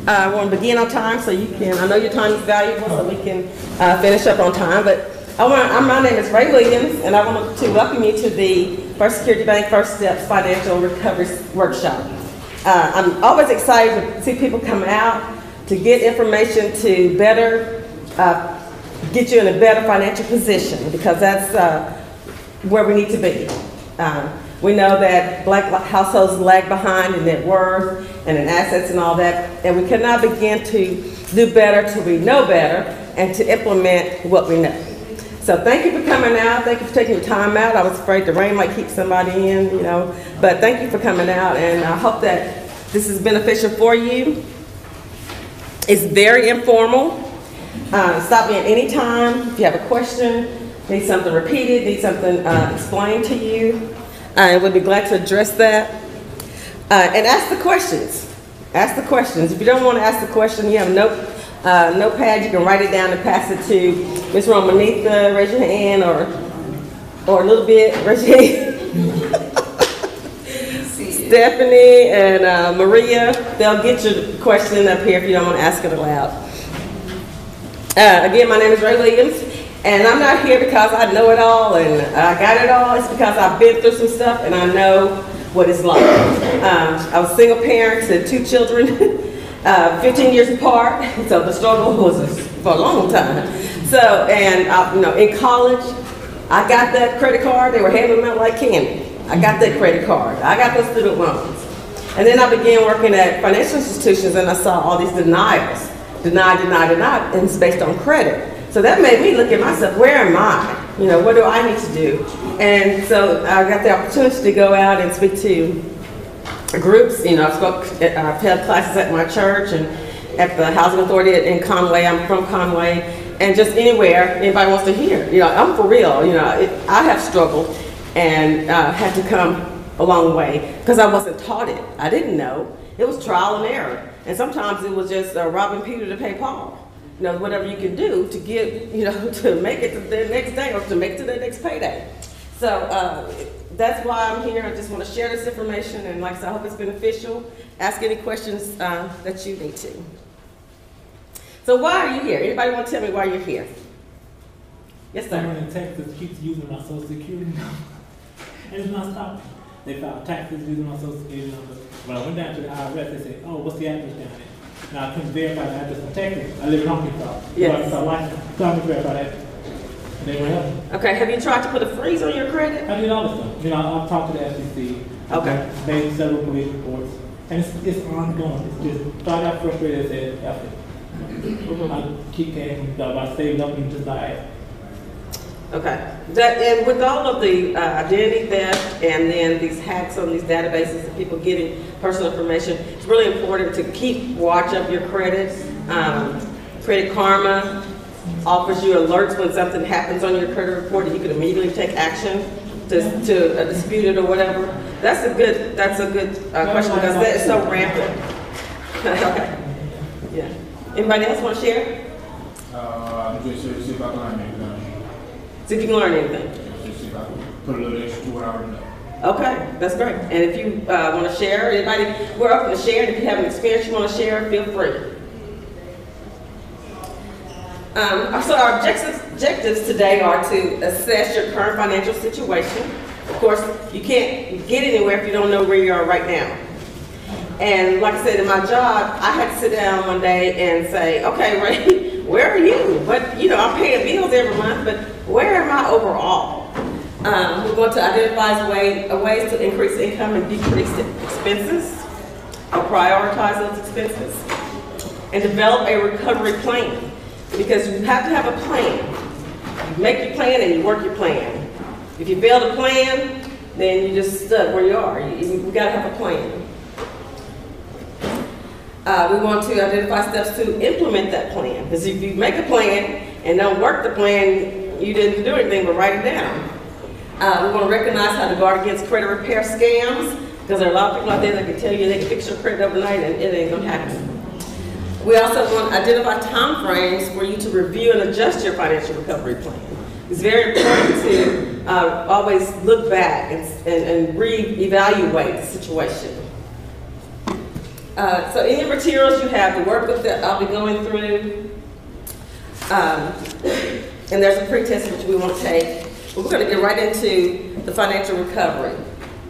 I want to begin on time so you can, I know your time is valuable, so we can finish up on time. But my name is Ray Williams, and I want to welcome you to the First Security Bank First Steps Financial Recovery Workshop. I'm always excited to see people come out to get information to better get you in a better financial position, because that's where we need to be. We know that Black households lag behind in net worth and in assets and all that, and we cannot begin to do better till we know better and to implement what we know. So thank you for coming out. Thank you for taking your time out. I was afraid the rain might keep somebody in, you know, but thank you for coming out, and I hope that this is beneficial for you. It's very informal. Stop me at any time if you have a question, need something repeated, need something explained to you. I would be glad to address that. And ask the questions. Ask the questions. If you don't want to ask the question, you have a notepad, you can write it down and pass it to Ms. Romanitha, raise your hand, or a little bit, raise your hand. Stephanie and Maria, they'll get your question up here if you don't want to ask it aloud. Again, my name is Ray Williams, and I'm not here because I know it all and I got it all. It's because I've been through some stuff and I know what it's like. I was a single parent to 2 children, 15 years apart, so the struggle was for a long time. So, and you know, in college, I got that credit card. They were handing them out like candy. I got that credit card. I got those student loans. And then I began working at financial institutions, and I saw all these denials. Deny, and it's based on credit. So that made me look at myself, where am I? You know, what do I need to do? And so I got the opportunity to go out and speak to groups. You know, I've held classes at my church and at the Housing Authority in Conway. I'm from Conway. And just anywhere anybody wants to hear. You know, I'm for real. You know, I have struggled and had to come a long way because I wasn't taught it. I didn't know. It was trial and error. And sometimes it was just robbing Peter to pay Paul. You know, whatever you can do to get, you know, to make it to the next day or to make it to the next payday. So that's why I'm here. I just want to share this information, and like I said, I hope it's beneficial. Ask any questions that you need to. So why are you here? Anybody want to tell me why you're here? Yes, sir. Someone in Texas keeps using my Social Security number, and it's not stopping. They filed taxes using my Social Security number. When I went down to the IRS, they said, "Oh, what's the address down there?" Now I couldn't verify the address in Texas. I live in Arkansas. Yes. So I couldn't verify that. They were helping. Okay. Have you tried to put a freeze on your credit? I did all this stuff. You know, I've talked to the SEC. Okay. I've made several police reports, and it's ongoing. It's just started out frustrated as an effort. I keep paying by saving up and just die. Okay. And with all of the identity theft and then these hacks on these databases and people getting personal information, it's really important to keep watch of your credit. Credit Karma offers you alerts when something happens on your credit report that you can immediately take action to dispute it or whatever. That's a good question because that is so rampant. Okay. Yeah. Anybody else want to share? I'm just see if I can learn anything. See if you can learn anything. Just see if I can put a little extra to what I already know. Okay, that's great. And if you want to share, anybody, we're open to share. And if you have an experience you want to share, feel free. So our objectives today are to assess your current financial situation. Of course, you can't get anywhere if you don't know where you are right now. And like I said, in my job, I had to sit down one day and say, okay, Ray, where are you? But, you know, I'm paying bills every month, but where am I overall? We're going to identify ways to increase income and decrease expenses, or prioritize those expenses, and develop a recovery plan. Because you have to have a plan. You make your plan and you work your plan. If you fail to plan, then you just stuck where you are. You got to have a plan. We want to identify steps to implement that plan. Because if you make a plan and don't work the plan, you didn't do anything but write it down. We want to recognize how to guard against credit repair scams, because there are a lot of people out there that can tell you they can fix your credit overnight and it ain't going to happen. We also want to identify time frames for you to review and adjust your financial recovery plan. It's very important to always look back and re-evaluate the situation. So in your materials, you have the workbook that I'll be going through. And there's a pre-test which we won't take. But we're going to get right into the financial recovery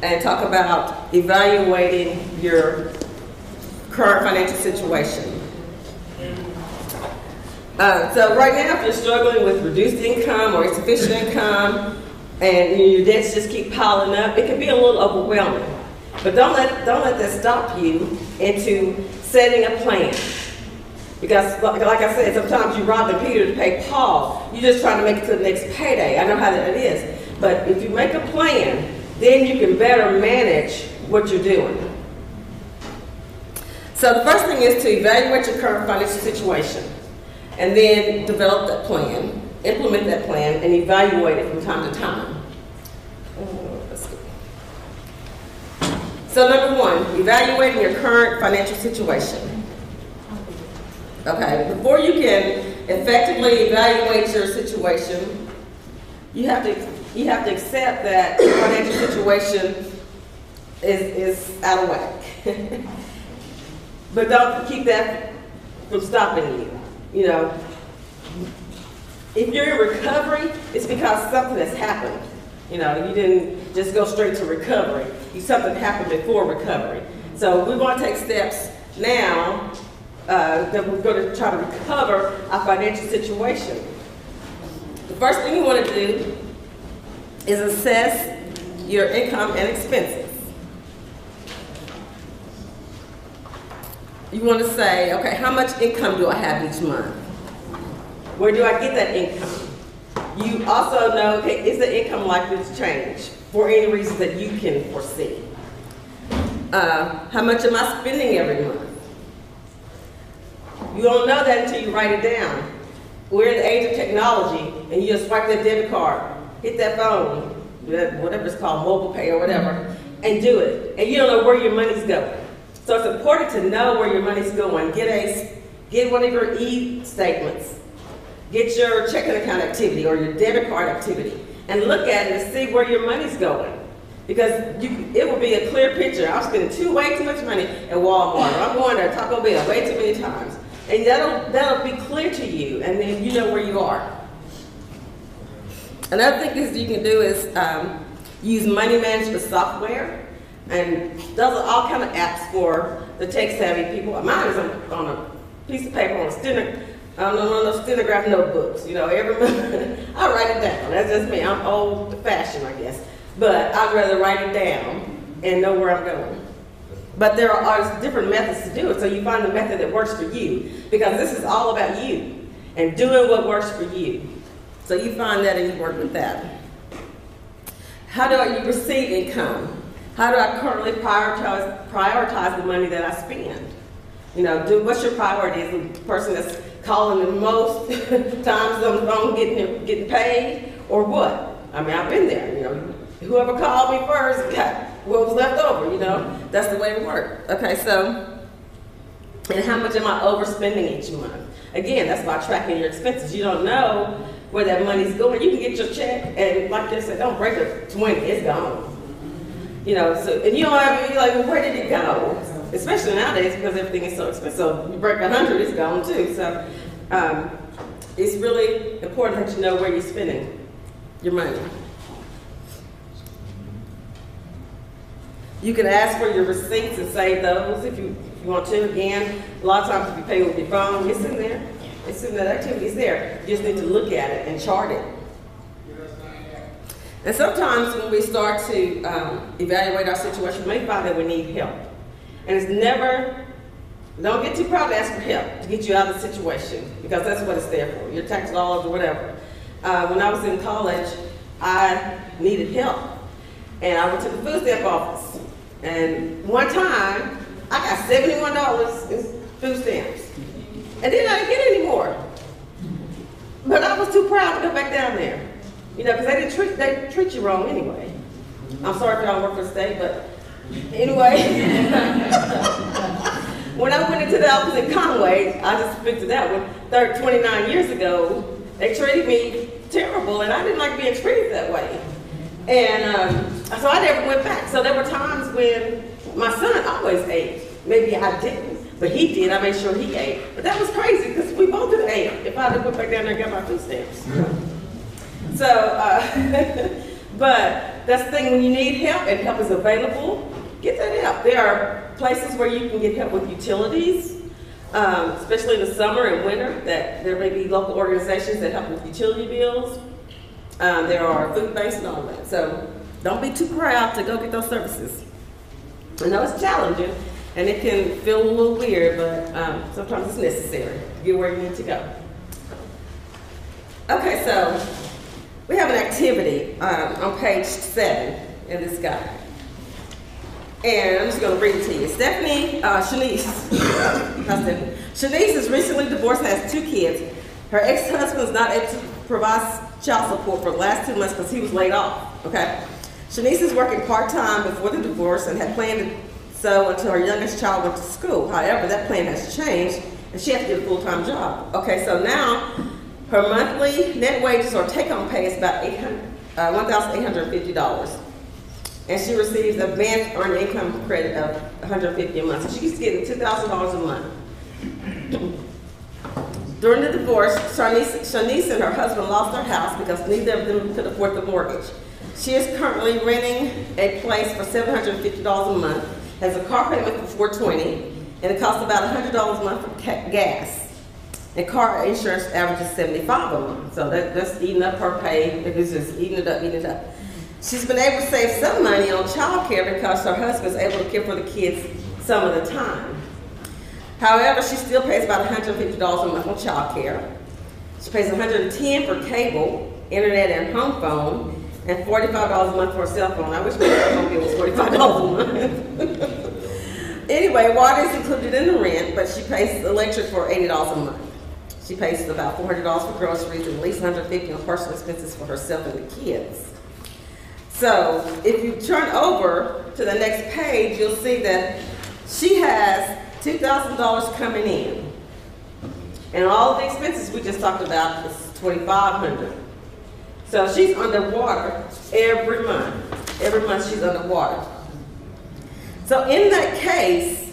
and talk about evaluating your current financial situation. So right now, if you're struggling with reduced income or insufficient income, and your debts just keep piling up, it can be a little overwhelming. But don't let that stop you into setting a plan. Because like I said, sometimes you rob Peter to pay Paul. You're just trying to make it to the next payday. I know how that is. But if you make a plan, then you can better manage what you're doing. So the first thing is to evaluate your current financial situation, and then develop that plan, implement that plan, and evaluate it from time to time. So number one, evaluating your current financial situation. Okay, before you can effectively evaluate your situation, you have to accept that your financial situation is out of whack. But don't keep that from stopping you. You know, if you're in recovery, it's because something has happened. You know, you didn't just go straight to recovery. Something happened before recovery. So we want to take steps now that we're going to try to recover our financial situation. The first thing you want to do is assess your income and expenses. You want to say, okay, how much income do I have each month? Where do I get that income? You also know, okay, is the income likely to change for any reason that you can foresee? How much am I spending every month? You don't know that until you write it down. We're in the age of technology, and you just swipe that debit card, hit that phone, whatever it's called, mobile pay or whatever, and do it. And you don't know where your money's going. So it's important to know where your money's going. Get one of your e-statements. Get your checking account activity or your debit card activity and look at it and see where your money's going. Because it will be a clear picture. I'm spending way too much money at Walmart. Or I'm going to Taco Bell way too many times. And that'll be clear to you, and then you know where you are. Another thing is you can do is use money management software. And those are all kind of apps for the tech-savvy people. Mine is on a piece of paper, on a stenograph notebooks. You know, every month I write it down. That's just me. I'm old-fashioned, I guess. But I'd rather write it down and know where I'm going. But there are different methods to do it, so you find the method that works for you. Because this is all about you and doing what works for you. So you find that and you work with that. How do you receive income? How do I currently prioritize the money that I spend? You know, what's your priority? Is the person that's calling the most times on the phone getting paid, or what? I mean, I've been there. You know, whoever called me first got what was left over. You know, that's the way it worked. Okay, so, and how much am I overspending each month? Again, that's by tracking your expenses. You don't know where that money's going. You can get your check, and like they said, don't break it 20. It's gone. You know, so, and you don't have, you're like, well, where did it go? Especially nowadays because everything is so expensive. So you break 100, it's gone too. So it's really important that you know where you're spending your money. You can ask for your receipts and save those if you want to. Again, a lot of times if you pay with your phone, it's in there. It's in that activity, it's there. You just need to look at it and chart it. And sometimes when we start to evaluate our situation, we may find that we need help. And it's never, don't get too proud to ask for help to get you out of the situation, because that's what it's there for. Your tax dollars or whatever. When I was in college, I needed help. And I went to the food stamp office. And one time, I got $71 in food stamps. And then I didn't get any more. But I was too proud to go back down there. You know, because they treat you wrong anyway. I'm sorry if y'all work for the state, but anyway. When I went into the office in Conway, I just picked it that one, 29 years ago, they treated me terrible, and I didn't like being treated that way. And so I never went back. So there were times when my son always ate maybe I didn't, but he did. I made sure he ate. But that was crazy because we both could have ate if I had went back down there and got my food stamps. So, but that's the thing, when you need help and help is available, get that help. There are places where you can get help with utilities, especially in the summer and winter, that there may be local organizations that help with utility bills. There are food banks and all that. So don't be too proud to go get those services. I know it's challenging and it can feel a little weird, but sometimes it's necessary to get where you need to go. Okay, so we have an activity on page 7 in this guide. And I'm just going to read it to you. Shanice is recently divorced, has 2 kids. Her ex-husband is not able to provide child support for the last 2 months because he was laid off, okay? Shanice is working part-time before the divorce and had planned to so until her youngest child went to school. However, that plan has changed and she has to get a full-time job. Okay, so now her monthly net wages or take-home pay is about $1,850. And she receives a advanced earned income credit of $150 a month. So she's getting $2,000 a month. During the divorce, Shanice and her husband lost their house because neither of them could afford the mortgage. She is currently renting a place for $750 a month, has a car payment for $420, and it costs about $100 a month for gas. And car insurance averages $75 a month. So that's eating up her pay. It's just eating it up. She's been able to save some money on child care because her husband is able to care for the kids some of the time. However, she still pays about $150 a month on child care. She pays $110 for cable, internet, and home phone, and $45 a month for a cell phone. I wish my cell phone bill was $45 a month. Anyway, water is included in the rent, but she pays electric for $80 a month. She pays about $400 for groceries and at least $150 on personal expenses for herself and the kids. So if you turn over to the next page, you'll see that she has $2,000 coming in. And all of the expenses we just talked about is $2,500. So she's underwater every month. Every month she's underwater. So in that case,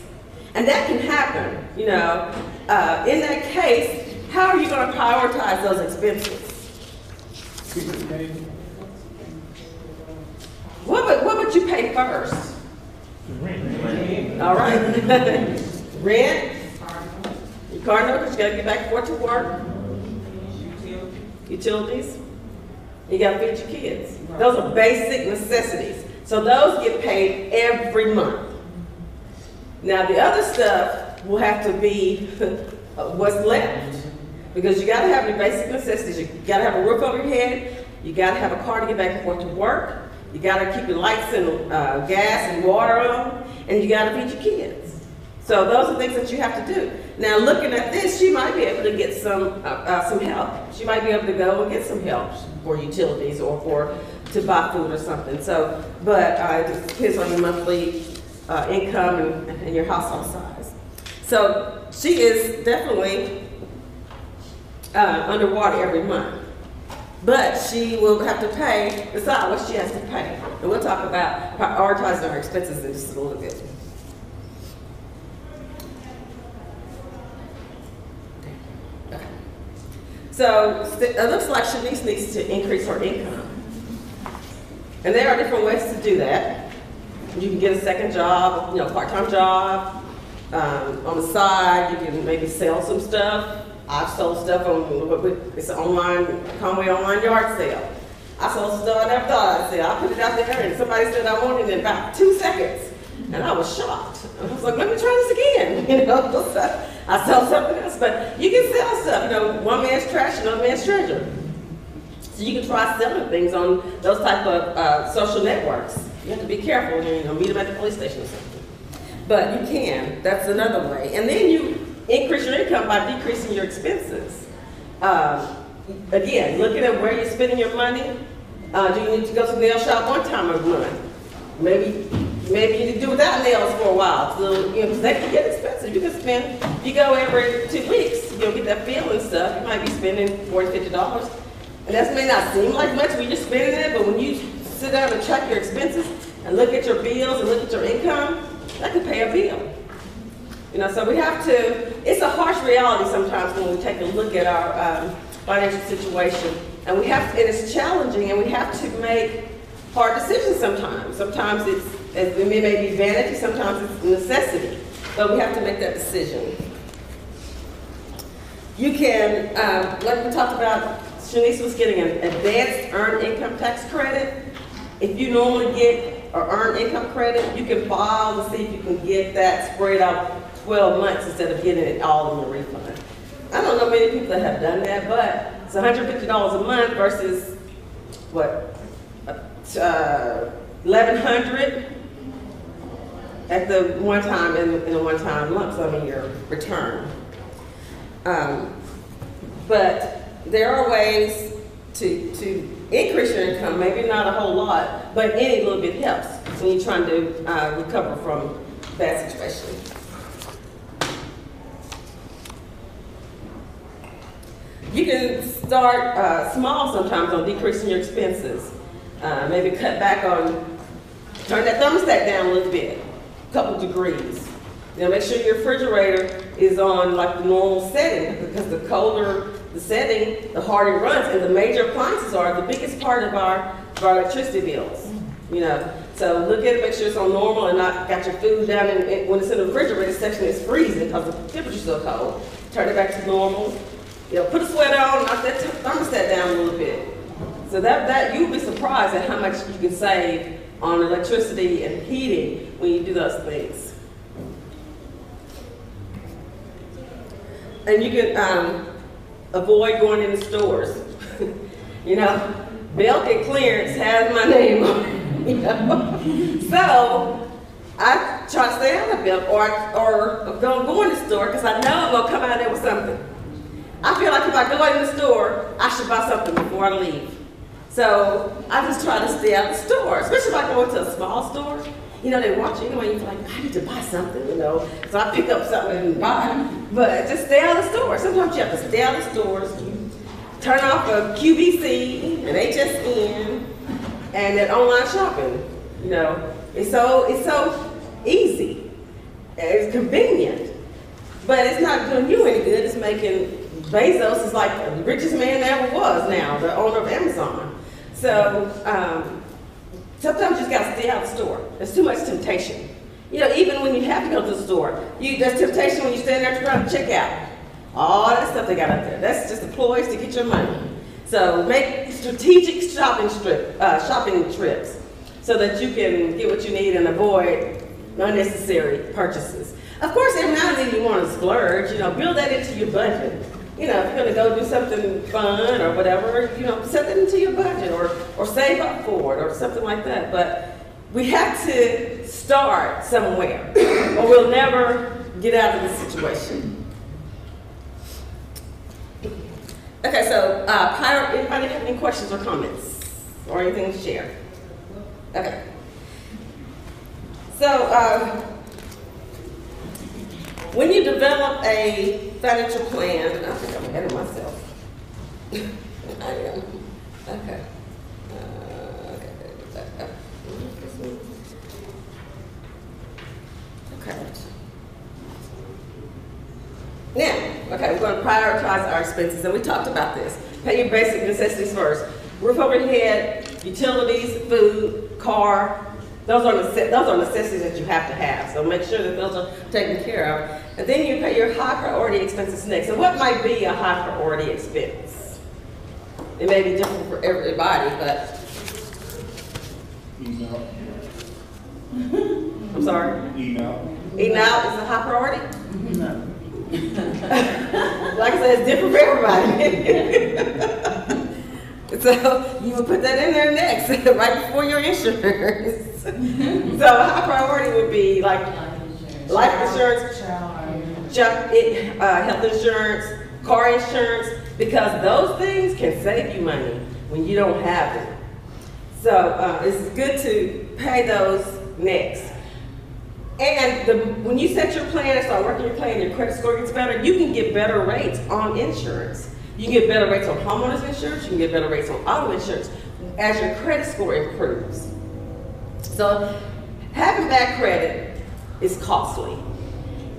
and that can happen, you know, in that case, how are you going to prioritize those expenses? What would you pay first? Rent. All right. Rent, your car note, because you got to get back and forth to work. Utilities. You got to feed your kids. Those are basic necessities. So those get paid every month. Now the other stuff will have to be what's left. Because you got to have your basic necessities. You got to have a roof over your head. You got to have a car to get back and forth to work. You got to keep your lights and gas and water on. And you got to feed your kids. So those are things that you have to do. Now looking at this, she might be able to get some help. She might be able to go and get some help for utilities or to buy food or something. So, but it depends on your monthly income and your household size. So she is definitely underwater every month. But she will have to decide what she has to pay. And we'll talk about prioritizing our expenses in just a little bit. Okay. So it looks like Shanice needs to increase her income. And there are different ways to do that. You can get a second job, you know, part-time job. On the side, you can maybe sell some stuff. I've sold stuff on, it's an Conway online yard sale. I sold stuff I never thought I'd sell. I put it out there and somebody said I wanted it in about 2 seconds. And I was shocked. I was like, let me try this again. You know, I sell something else. But you can sell stuff, you know, one man's trash, another man's treasure. So you can try selling things on those type of social networks. You have to be careful, you know, meet them at the police station or something. But you can, that's another way. And then you increase your income by decreasing your expenses. Again, looking at where you're spending your money. Do you need to go to the nail shop one time a month? Maybe you need to do without nails for a while. So, you know, because they can get expensive. You go every 2 weeks, you know, get that feel and stuff. You might be spending $40, $50. And that may not seem like much when you're spending it, but when you sit down and track your expenses and look at your bills and look at your income, that could pay a bill. You know, so we have to, it's a harsh reality sometimes when we take a look at our financial situation. And we have, it is challenging, and we have to make hard decisions sometimes. Sometimes it may be vanity, sometimes it's necessity, but we have to make that decision. You can, like we talked about, Shanice was getting an advanced earned income tax credit. If you normally get an earned income credit, you can file to see if you can get that spread out 12 months instead of getting it all in the refund. I don't know many people that have done that, but it's $150 a month versus, what, $1,100 at the one time, in a one-time lump sum in your return. But there are ways to increase your income, maybe not a whole lot, but any little bit helps when you're trying to recover from bad situation. You can start small sometimes on decreasing your expenses. Maybe cut back on, turn that thermostat down a little bit, a couple degrees. You know, make sure your refrigerator is on like the normal setting, because the colder the setting, the harder it runs. And the major appliances are the biggest part of our electricity bills. You know, so look at it, make sure it's on normal and not got your food down in when it's in the refrigerator section, it's freezing because the temperature's so cold. Turn it back to normal. You know, put a sweater on, knock that thermostat down a little bit. So that you'll be surprised at how much you can save on electricity and heating when you do those things. And you can avoid going into stores. You know, Belk and Clearance has my name on it, you know. So I try to stay out of Belk or don't go in the store because I know I'm gonna come out there with something. I feel like if I go in the store, I should buy something before I leave. So I just try to stay out of the store, especially if I go into a small store. You know, they watch you anyway, you feel like, I need to buy something, you know. So I pick up something and buy. But just stay out of the store. Sometimes you have to stay out of the stores, turn off a QVC, an HSN, and then online shopping. You know, it's so easy. It's convenient. But it's not doing you any good. It's making Bezos is like the richest man there ever was now, the owner of Amazon. So sometimes you just gotta stay out of the store. There's too much temptation. You know, even when you have to go to the store, there's temptation when you stand there trying to check out. All that stuff they got up there. That's just the ploys to get your money. So make strategic shopping trips so that you can get what you need and avoid unnecessary purchases. Of course, every now and then you want to splurge. You know, build that into your budget. You know, if you're going to go do something fun or whatever, you know, set that into your budget or save up for it or something like that. But we have to start somewhere or we'll never get out of this situation. Okay, so anybody have any questions or comments or anything to share? Okay. So, when you develop a financial plan, and I think I'm ahead of myself. I am. Okay. Okay. Now, okay, we're going to prioritize our expenses, and we talked about this. Pay your basic necessities first. Roof over your head, utilities, food, car. Those are necessities that you have to have, so make sure that those are taken care of. And then you pay your high priority expenses next. So what might be a high priority expense? It may be different for everybody, but... Eating out. I'm sorry? Eating out. Eating out is a high priority? No. Like I said, it's different for everybody. So you would put that in there next, right before your insurance. So a high priority would be like life insurance, health insurance, car insurance, because those things can save you money when you don't have them. So it's good to pay those next. And when you set your plan and start working your plan, your credit score gets better, you can get better rates on insurance. You can get better rates on homeowners insurance, you can get better rates on auto insurance as your credit score improves. So having bad credit is costly.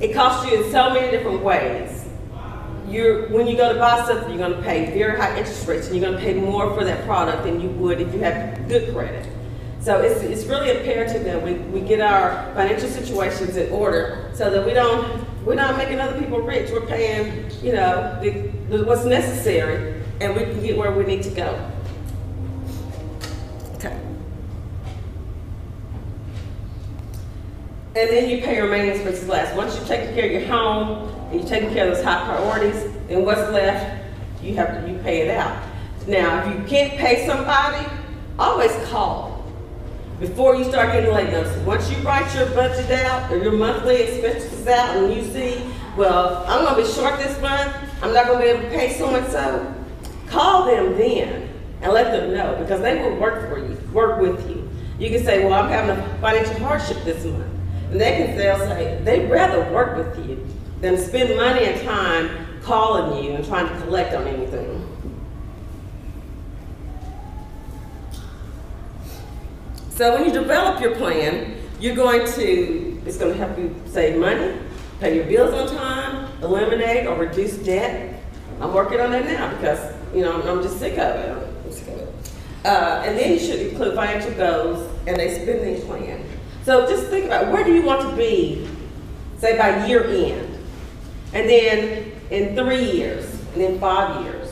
It costs you in so many different ways. When you go to buy something, you're going to pay very high interest rates, and you're going to pay more for that product than you would if you had good credit. So it's really imperative that we get our financial situations in order so that we're not making other people rich. We're paying, you know, what's necessary, and we can get where we need to go. Okay. And then you pay your remaining expenses last. Once you've taken care of your home and you've taken care of those high priorities, then what's left, you pay it out. Now, if you can't pay somebody, always call before you start getting late notices. Once you write your budget out or your monthly expenses out, and you see, well, I'm going to be short this month, I'm not going to be able to pay so and so. Call them then and let them know, because they will work for you, work with you. You can say, well, I'm having a financial hardship this month. And they'll say they'd rather work with you than spend money and time calling you and trying to collect on anything. So when you develop your plan, it's going to help you save money, pay your bills on time, eliminate or reduce debt. I'm working on that now because, you know, I'm just sick of it. And then you should include financial goals and a spending plan. So just think about, where do you want to be, say by year end, and then in 3 years, and then 5 years.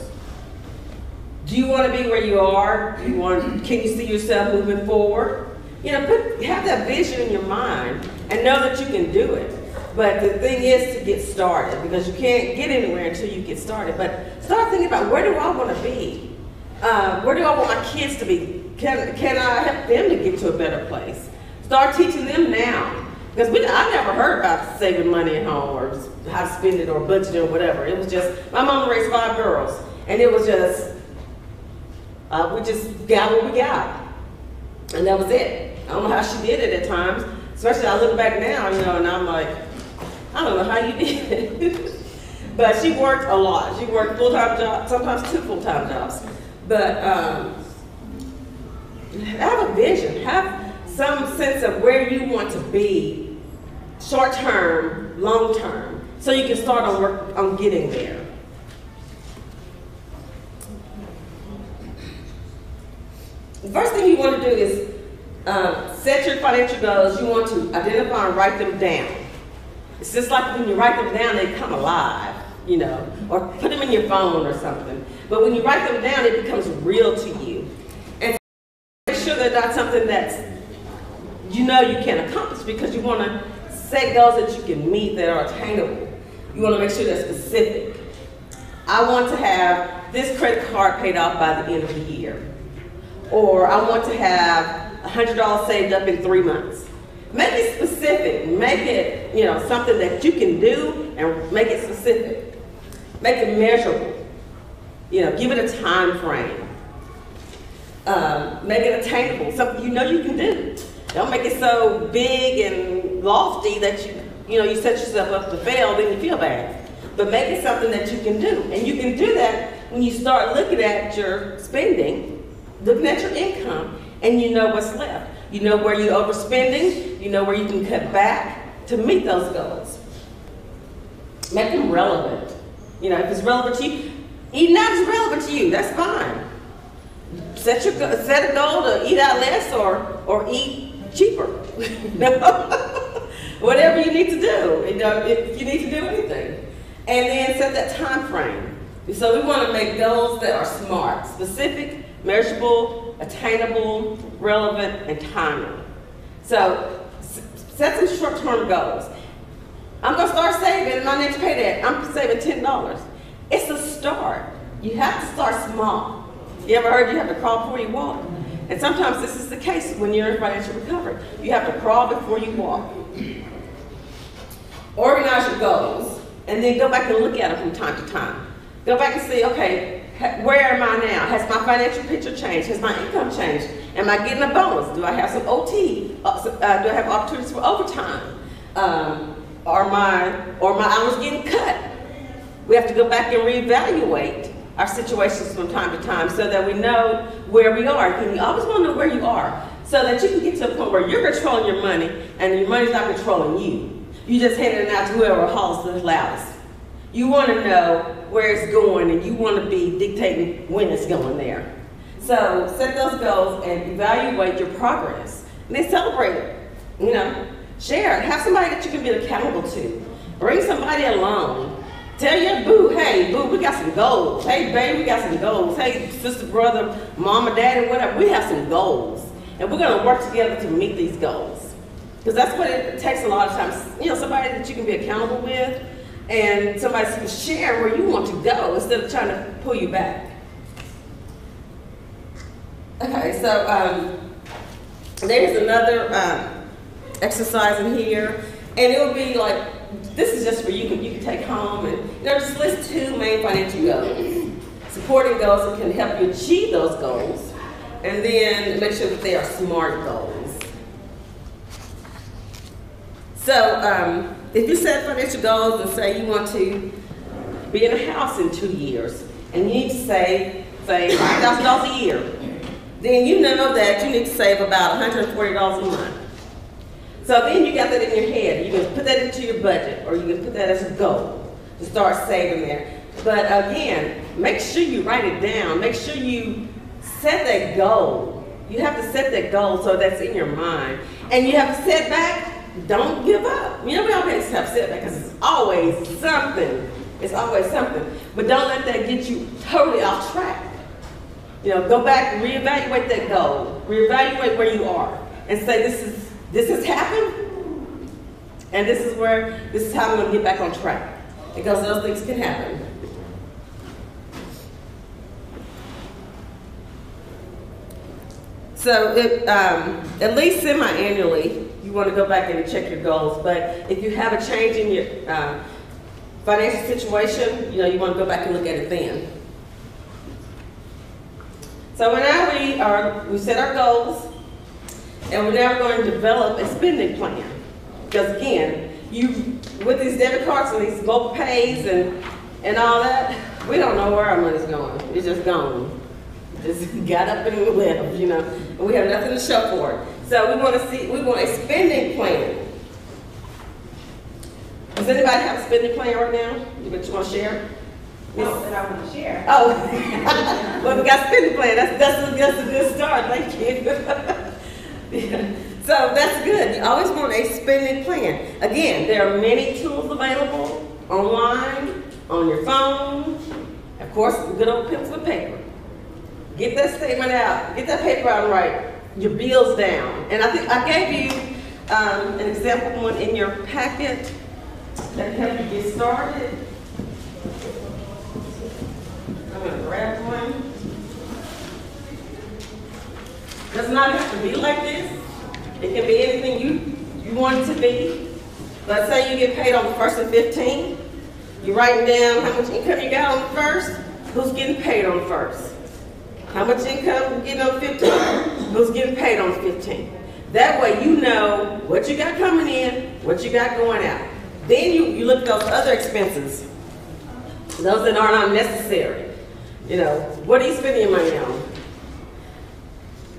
Do you want to be where you are? Can you see yourself moving forward? You know, have that vision in your mind and know that you can do it. But the thing is to get started, because you can't get anywhere until you get started. But start thinking about, where do I want to be? Where do I want my kids to be? Can I help them to get to a better place? Start teaching them now. Because I never heard about saving money at home or how to spend it or budgeting or whatever. It was just, my mom raised 5 girls. And it was just, we just got what we got. And that was it. I don't know how she did it at times. Especially I look back now, you know, and I'm like, I don't know how you did it. But she worked a lot. She worked full-time jobs, sometimes 2 full-time jobs. But have a vision. Have some sense of where you want to be, short-term, long-term, so you can start on work on getting there. The first thing you want to do is set your financial goals. You want to identify and write them down. It's just like when you write them down, they come alive, you know, or put them in your phone or something. But when you write them down, it becomes real to you. And make sure they're not something that's, you know, you can accomplish, because you want to set goals that you can meet that are attainable. You want to make sure they're specific. I want to have this credit card paid off by the end of the year. Or I want to have $100 saved up in 3 months. Make it specific. Make it, you know, something that you can do, and make it specific. Make it measurable. You know, give it a time frame. Make it attainable, something you know you can do. Don't make it so big and lofty that you know, you set yourself up to fail, then you feel bad. But make it something that you can do. And you can do that when you start looking at your spending, looking at your income, and you know what's left. You know where you're overspending, you know where you can cut back to meet those goals. Make them relevant. You know, if it's relevant to you, eating out is relevant to you, that's fine. Set a goal to eat out less or eat cheaper. Whatever you need to do, you know, if you need to do anything. And then set that time frame. So we want to make goals that are smart, specific, measurable, attainable, relevant, and timely. So set some short-term goals. I'm going to start saving my next payday. I'm saving $10. It's a start. You have to start small. You ever heard you have to crawl before you walk? And sometimes this is the case when you're in financial recovery. You have to crawl before you walk. Organize your goals, and then go back and look at them from time to time. Go back and see, okay, where am I now? Has my financial picture changed? Has my income changed? Am I getting a bonus? Do I have some OT? Do I have opportunities for overtime? Are my hours getting cut? We have to go back and reevaluate our situations from time to time so that we know where we are. And you always want to know where you are so that you can get to a point where you're controlling your money and your money's not controlling you. You just hand it out to whoever hollers the loudest. You want to know where it's going, and you want to be dictating when it's going there. So set those goals and evaluate your progress. And then celebrate it. You know, share it. Have somebody that you can be accountable to. Bring somebody along. Tell your boo, hey, boo, we got some goals. Hey, baby, we got some goals. Hey, sister, brother, mama, daddy, whatever, we have some goals. And we're going to work together to meet these goals. Because that's what it takes a lot of times. You know, somebody that you can be accountable with and somebody can share where you want to go instead of trying to pull you back. Okay, so there's another exercise in here. And it will be like, this is just for you can take home and just list 2 main financial goals. Supporting goals that can help you achieve those goals, and then make sure that they are SMART goals. So if you set financial goals and say you want to be in a house in 2 years, and you need to save $5,000 a year, then you know that you need to save about $140 a month. So then you got that in your head. You can put that into your budget, or you can put that as a goal to start saving there. But again, make sure you write it down. Make sure you set that goal. You have to set that goal so that's in your mind. And you have to set back. Don't give up. You know, we always have setback because it's always something. It's always something. But don't let that get you totally off track. You know, go back and reevaluate that goal. Reevaluate where you are and say, this has happened, and this is how I'm going to get back on track, because those things can happen. So at least semi-annually, you want to go back and check your goals. But if you have a change in your financial situation, you want to go back and look at it then. So now we set our goals. And we're now going to develop a spending plan. Because again, with these debit cards and these mobile pays and all that, we don't know where our money's going. It's just gone. Just got up and left, and we have nothing to show for it. So we want a spending plan. Does anybody have a spending plan right now that you want to share? No, that I want to share. Oh, well, we got a spending plan. That's a good start. Thank you. Yeah. So that's good. You always want a spending plan. Again, there are many tools available online, on your phone. Of course, good old pencil and paper. Get that statement out. Get that paper out and write your bills down. And I think I gave you an example one in your packet that helped you get started. I'm going to grab one. Does not have to be like this. It can be anything you want it to be. Let's say you get paid on the 1st and 15th. You're writing down how much income you got on the 1st, who's getting paid on the 1st. How much income you get on the 15th, who's getting paid on the 15th. That way you know what you got coming in, what you got going out. Then you look at those other expenses, those that aren't unnecessary. What are you spending your money on?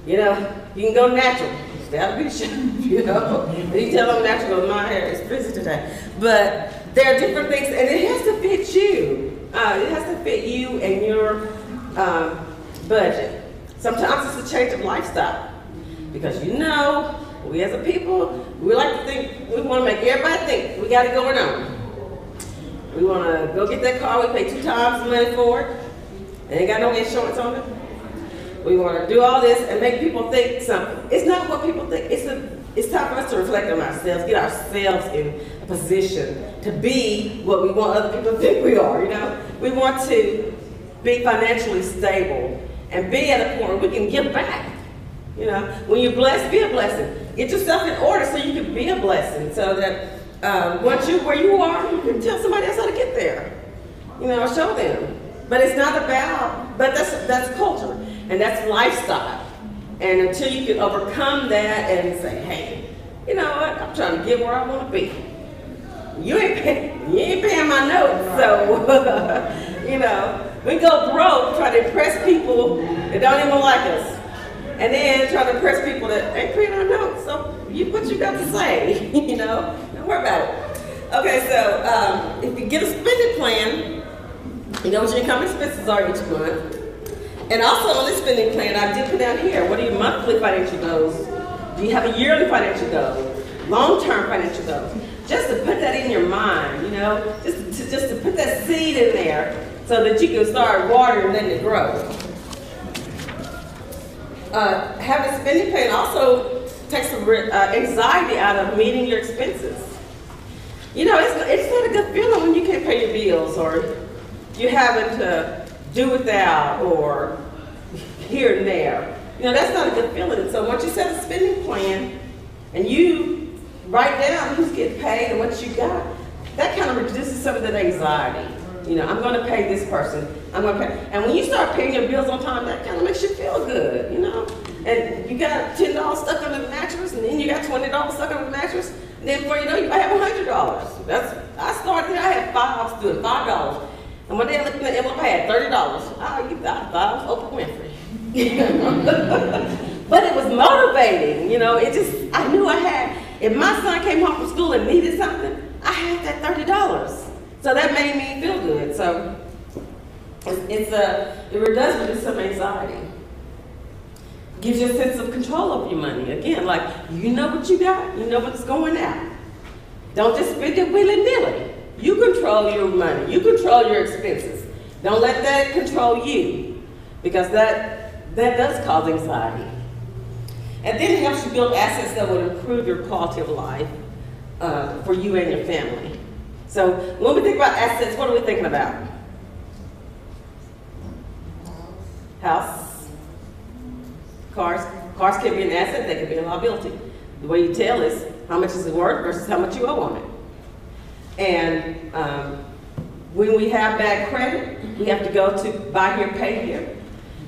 You can go natural. That'll be sure. You tell them natural, my hair is frizzy today. But there are different things, and it has to fit you. It has to fit you and your budget. Sometimes it's a change of lifestyle. Because we as a people, we like to think, we want to make everybody think we got it going on. We want to go get that car, we pay 2 times the money for it. They ain't got no insurance on it. We want to do all this and make people think something. It's not what people think. It's time for us to reflect on ourselves, get ourselves in a position to be what we want other people to think we are, We want to be financially stable and be at a point where we can give back. When you're blessed, be a blessing. Get yourself in order so you can be a blessing, so that once you're where you are, you can tell somebody else how to get there. Show them. But it's not about, but that's culture, and that's lifestyle. And until you can overcome that and say, hey, you know what, I'm trying to get where I want to be. You ain't paying my notes, so, we go broke trying to impress people that don't even like us. And then try to impress people that ain't paying our notes. So what you got to say, don't worry about it. Okay, so if you get a spending plan, you know what your income expenses are each month. And also on this spending plan, I did put down here, what are your monthly financial goals? Do you have a yearly financial goal? Long-term financial goals? Just to put that in your mind, you know, just to put that seed in there so that you can start watering and letting it grow. Having a spending plan also takes some anxiety out of meeting your expenses. You know, it's not a good feeling when you can't pay your bills or you're having to do without or here and there. You know, that's not a good feeling. So once you set a spending plan and you write down who's getting paid and what you got, that kind of reduces some of that anxiety. You know, I'm going to pay this person. I'm going to pay. And when you start paying your bills on time, that kind of makes you feel good, you know. And you got $10 stuck under the mattress, and then you got $20 stuck under the mattress. And then before you know, you might have $100. I started there. I had $5 doing $5. And one day I looked in the envelope, I had $30. Oh, you thought I was Oprah Winfrey. But it was motivating, you know. I knew I had. If my son came home from school and needed something, I had that $30. So that made me feel good. So it does reduce some anxiety. Gives you a sense of control over your money. Again, like, you know what you got, you know what's going out. Don't just spend it willy-nilly. You control your money, you control your expenses. Don't let that control you, because that does cause anxiety. And then it helps you build assets that would improve your quality of life for you and your family. So when we think about assets, what are we thinking about? House. Cars can be an asset, they can be a liability. The way you tell is how much is it worth versus how much you owe on it. And when we have bad credit, we have to go to buy here, pay here.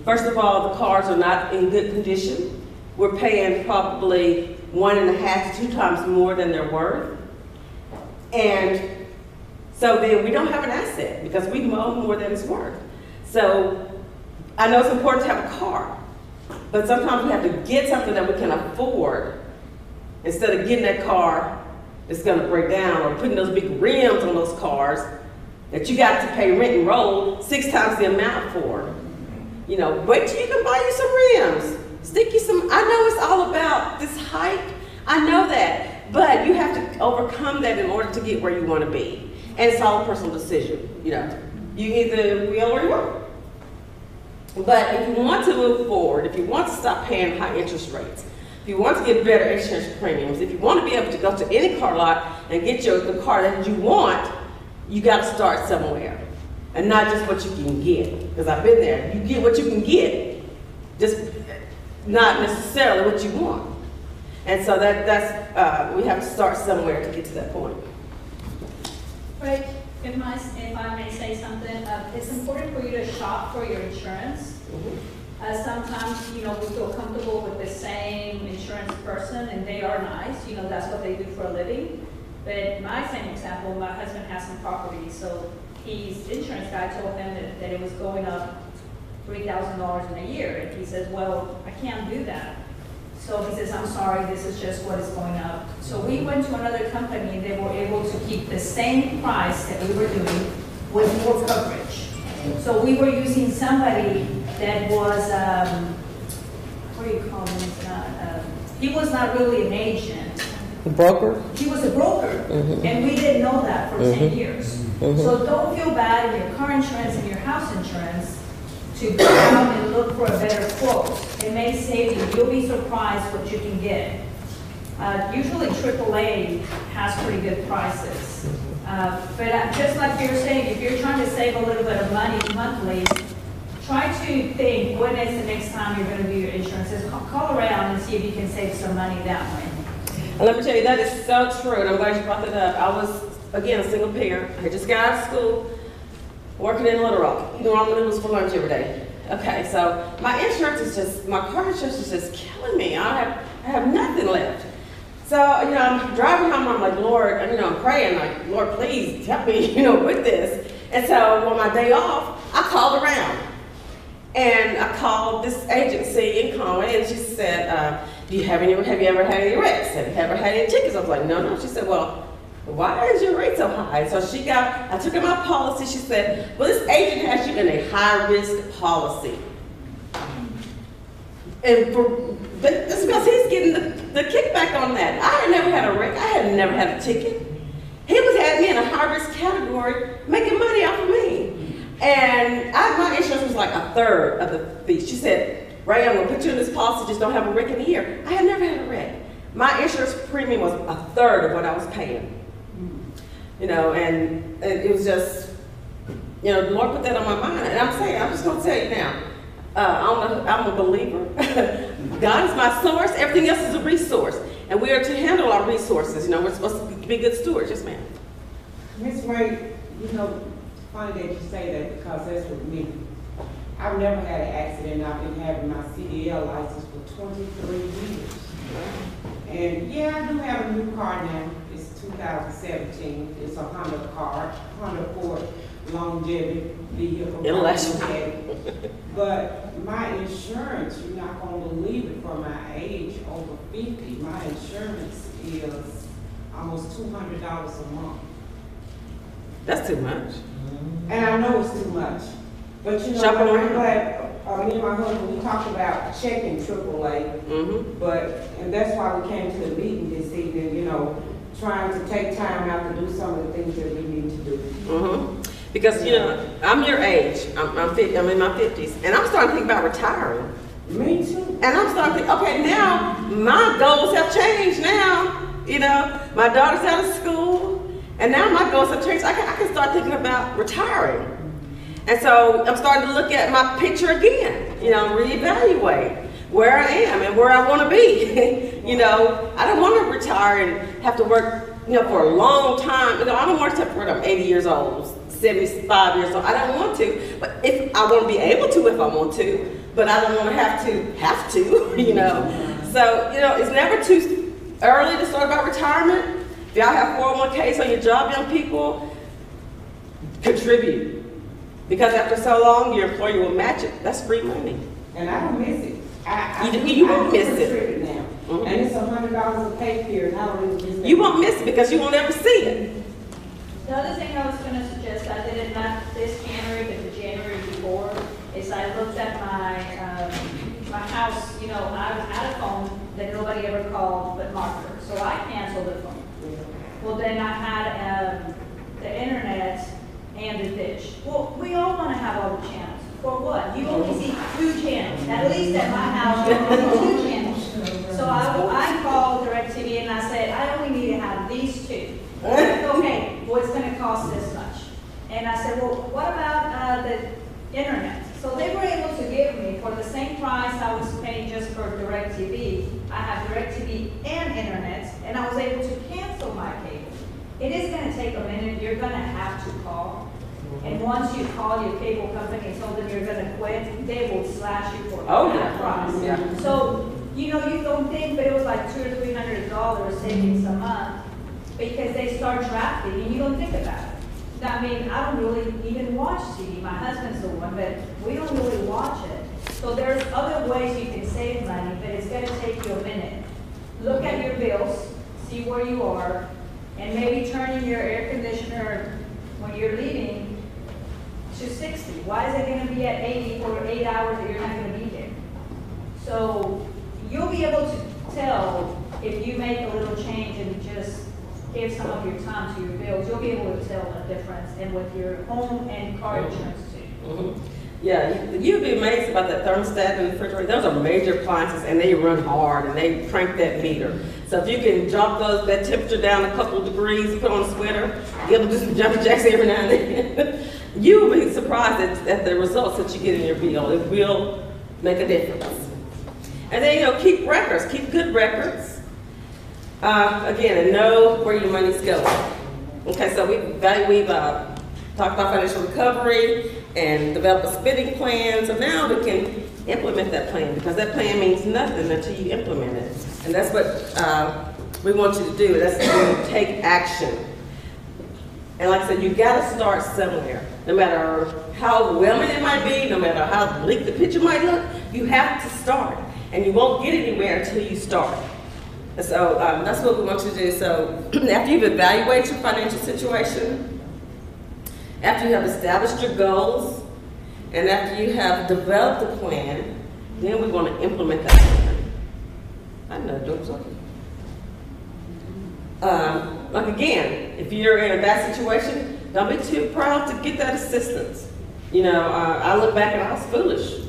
First of all, the cars are not in good condition. We're paying probably 1.5 to 2 times more than they're worth. And so then we don't have an asset because we owe more than it's worth. So I know it's important to have a car. But sometimes we have to get something that we can afford instead of getting that car that's going to break down or putting those big rims on those cars that you got to pay rent and roll 6 times the amount for. You know, wait till you can buy you some rims. Stick you some, I know it's all about this hype. I know that. But you have to overcome that in order to get where you want to be. And it's all a personal decision. You know, you either will or you won't. But if you want to move forward, if you want to stop paying high interest rates, if you want to get better insurance premiums, if you want to be able to go to any car lot and get the car that you want, you got to start somewhere. And not just what you can get. Because I've been there. You get what you can get, just not necessarily what you want. And so we have to start somewhere to get to that point. Right. If I may say something, it's important for you to shop for your insurance. Sometimes, you know, we feel comfortable with the same insurance person, and they are nice. You know, that's what they do for a living. But my same example, my husband has some property, so his insurance guy told him that it was going up $3,000 in a year, and he says, well, I can't do that. So he says, I'm sorry, this is just what is going up. So we went to another company, and they were able to keep the same price that we were doing with more coverage. So we were using somebody that was, what do you call him? He was not really an agent. A broker? He was a broker, and we didn't know that for 10 years. So don't feel bad in your car insurance and your house insurance to go out and look for a better quote. It may save you. You'll be surprised what you can get. Usually AAA has pretty good prices. But just like you're saying, if you're trying to save a little bit of money monthly, try to think, when is the next time you're going to do your insurances? Call around and see if you can save some money that way. And let me tell you, that is so true, and I'm glad you brought that up. I was, again, a single parent. I just got out of school, working in Little Rock, eating ramen noodles for lunch every day. Okay, so my insurance is just, my car insurance is just killing me. I have nothing left. So, you know, I'm driving home, I'm like, Lord, you know, I'm praying, like, Lord, please help me, you know, with this. And so on my day off, I called around. And I called this agency in Conway, and she said, have you ever had any wrecks? Have you ever had any tickets? I was like, no. She said, well, why is your rate so high? So I took her my policy, she said, well, this agent has you in a high-risk policy. And that's because he's getting the kickback on that. I had never had a wreck, I had never had a ticket. He was had me in a high-risk category, making money off of me. And my insurance was like a third of the fee. She said, Ray, I'm gonna put you in this policy, just don't have a wreck in a year. I had never had a wreck. My insurance premium was a third of what I was paying. You know, and it was just, you know, the Lord put that on my mind. And I'm just gonna tell you now, I'm a believer. God is my source, everything else is a resource. And we are to handle our resources. You know, we're supposed to be good stewards, yes ma'am. Ms. Ray, you know, funny that you say that because that's with me. I've never had an accident. I've been having my CDL license for 23 years. And yeah, I do have a new car now. It's 2017. It's a Honda car, Honda Accord longevity vehicle. It'll last But my insurance, you're not going to believe it, for my age, over 50, my insurance is almost $200 a month. That's too much. And I know it's too much. But you know, Shop I'm around. glad, me and my husband, we talked about checking AAA. And that's why we came to the meeting this evening, you know, trying to take time out to do some of the things that we need to do. Because, you know, I'm your age. I'm 50, I'm in my 50s. And I'm starting to think about retiring. Me too. And I'm starting to think, okay, now my goals have changed now. You know, my daughter's out of school. And now my goals have changed. I can start thinking about retiring. And so I'm starting to look at my picture again, you know, reevaluate where I am and where I want to be. You know, I don't want to retire and have to work, you know, for a long time. You know, I don't want to have to work. I'm 80 years old, 75 years old. I don't want to, but if I want to be able to, if I want to, but I don't want to have to, you know. So, you know, it's never too early to start about retirement. If y'all have 401ks on your job, young people, contribute. Because after so long, your employer will match it. That's free money. And I don't miss it. You won't miss it. Now. And it's $100 a pay period, and I don't really miss it. You won't miss it because you won't ever see it. The other thing I was gonna suggest, I did it not this January, but the January before, is I looked at my house, you know, I had a phone that nobody ever called but Martha, so I canceled the phone. Well, then I had the internet and the dish. Well, we all want to have all the channels. For what? You only see 2 channels. At least at my house, you only see 2 channels. So I called DirecTV and I said, I only need to have these 2. Okay, well, it's going to cost this much. And I said, well, what about the internet? So they were able to give me, for the same price I was paying just for DirecTV, I have DirecTV and internet, and I was able to cancel my cable. It is going to take a minute. You're going to have to call. And once you call your cable company and tell them you're going to quit, they will slash you for that price. Yeah. So, you know, you don't think, but it was like $200 or $300 savings a month because they start drafting and you don't think about it. I mean, I don't really even watch TV. My husband's the one, but we don't really watch it. So there's other ways you can save money, but it's going to take you a minute. Look at your bills, see where you are, and maybe turning your air conditioner when you're leaving to 60. Why is it going to be at 80 for 8 hours that you're not going to be there? So you'll be able to tell if you make a little change and just give some of your time to your bills. You'll be able to tell a difference, and with your home and car insurance too. Yeah, you'd be amazed about that thermostat and the refrigerator. Those are major appliances, and they run hard, and they crank that meter. So if you can drop that temperature down a couple of degrees, put on a sweater, give them just some jumping jacks every now and then, you will be surprised at the results that you get in your bill. It will make a difference. And then, you know, keep records, keep good records. Again, and know where your money's going. Okay, so we've talked about financial recovery and develop a spending plan. So now we can implement that plan, because that plan means nothing until you implement it. And that's what we want you to do. That's when you take action. And like I said, you gotta start somewhere. No matter how overwhelming it might be, no matter how bleak the picture might look, you have to start. And you won't get anywhere until you start. And so that's what we want you to do. So after you've evaluated your financial situation, after you have established your goals, and after you have developed a plan, then we want to implement that plan. I know, don't talk. Like again, if you're in a bad situation, don't be too proud to get that assistance. You know, I look back and I was foolish.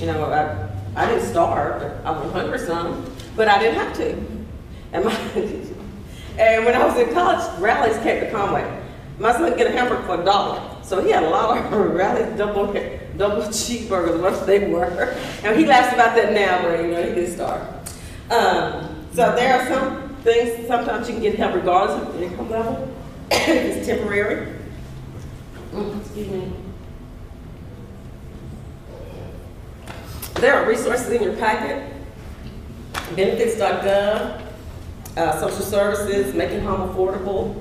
You know, I didn't starve, I was hungry some, but I didn't have to. And, and when I was in college, Rallies came to Conway. My son could get a hamburger for $1. So he had a lot of Rallies double cheeseburgers, what they were. And he laughs about that now, but you know, he didn't starve. So there are some things, sometimes you can get help regardless of income level. It's temporary. Excuse me. There are resources in your packet. Benefits.gov, social services, making home affordable.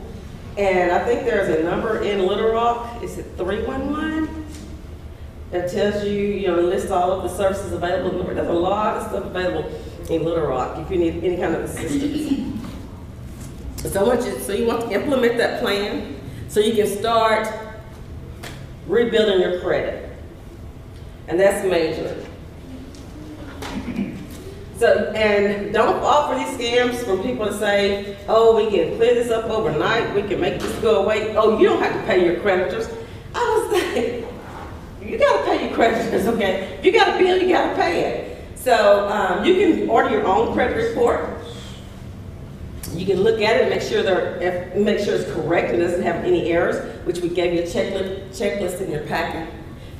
And I think there's a number in Little Rock, is it 311? That tells you, lists all of the services available. There's a lot of stuff available in Little Rock if you need any kind of assistance. So you want to implement that plan so you can start rebuilding your credit. And that's major. So, and don't fall for these scams from people to say, oh, we can clear this up overnight, we can make this go away. Oh, you don't have to pay your creditors. I was like, you gotta pay your creditors, okay? You got a bill, you gotta pay it. So you can order your own credit report. You can look at it and make sure it's correct and doesn't have any errors, which we gave you a checklist in your packet.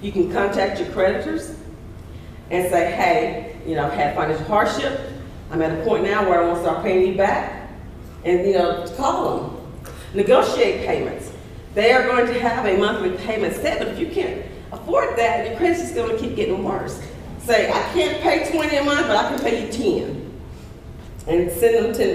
You can contact your creditors and say, hey, I've had financial hardship. I'm at a point now where I want to start paying you back. And, call them. Negotiate payments. They are going to have a monthly payment set, but if you can't afford that, your credit's just going to keep getting worse. Say, I can't pay $20 a month, but I can pay you $10. And send them $10.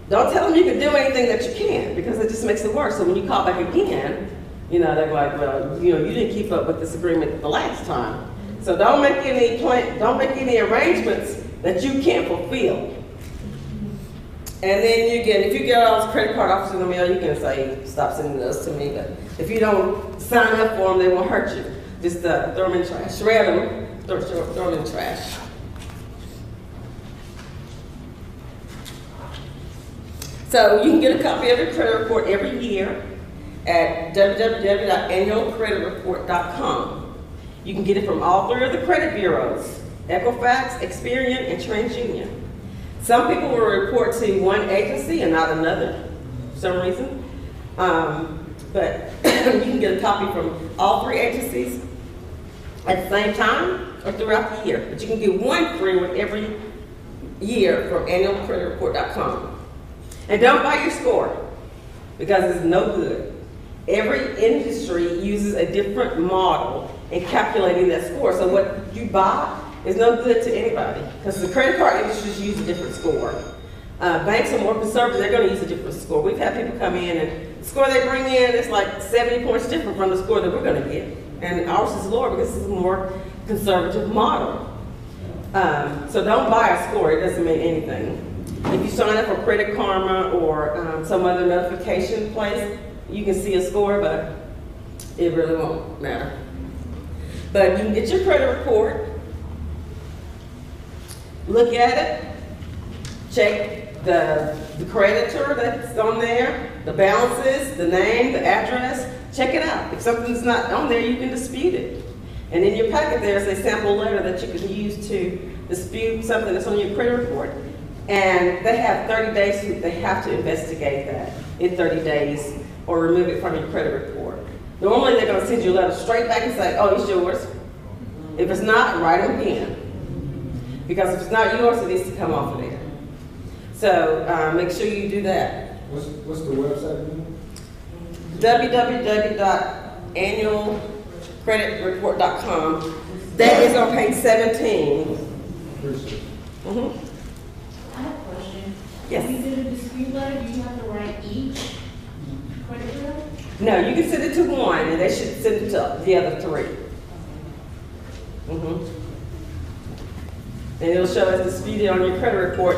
Don't tell them you can do anything that you can, because it just makes it worse. So when you call back again, they're like, well, you didn't keep up with this agreement the last time. So don't make any arrangements that you can't fulfill. And then if you get all those credit card offers in the mail, you can say, stop sending those to me. But if you don't sign up for them, they won't hurt you. Just throw them in the trash, shred them, throw them in the trash. So you can get a copy of your credit report every year at www.annualcreditreport.com. You can get it from all 3 of the credit bureaus, Equifax, Experian, and TransUnion. Some people will report to one agency and not another for some reason. But you can get a copy from all 3 agencies at the same time or throughout the year. But you can get one free one every year from annualcreditreport.com. And don't buy your score, because it's no good. Every industry uses a different model in calculating that score. So what you buy is no good to anybody, because the credit card industries use a different score. Banks are more conservative, they're going to use a different score. We've had people come in and the score they bring in is like 70 points different from the score that we're going to get. And ours is lower because it's a more conservative model. So don't buy a score, it doesn't mean anything. If you sign up for Credit Karma or some other notification place, you can see a score, but it really won't matter. But you can get your credit report, look at it, check the creditor that's on there, the balances, the name, the address, check it out. If something's not on there, you can dispute it. And in your packet there's a sample letter that you can use to dispute something that's on your credit report. And they have 30 days, they have to investigate that in 30 days or remove it from your credit report. Normally they're going to send you a letter straight back and say, oh, it's yours. If it's not, write them again. Because if it's not yours, it needs to come off of there. So make sure you do that. What's the website again? www.annualcreditreport.com. That is on page 17. Appreciate it. Mm-hmm. I have a question. Yes. When you did a dispute letter, do you have to write each credit bureau? No, you can send it to one, and they should send it to the other 3. Mm-hmm. And it'll show as disputed on your credit report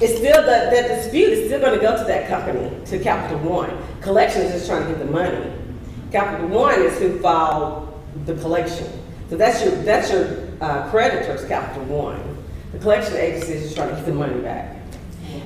it's still, that dispute is still gonna go to that company, to Capital One. Collection is just trying to get the money. Capital One is who filed the collection. So that's your creditors, Capital One. The collection agency is just trying to get the money back.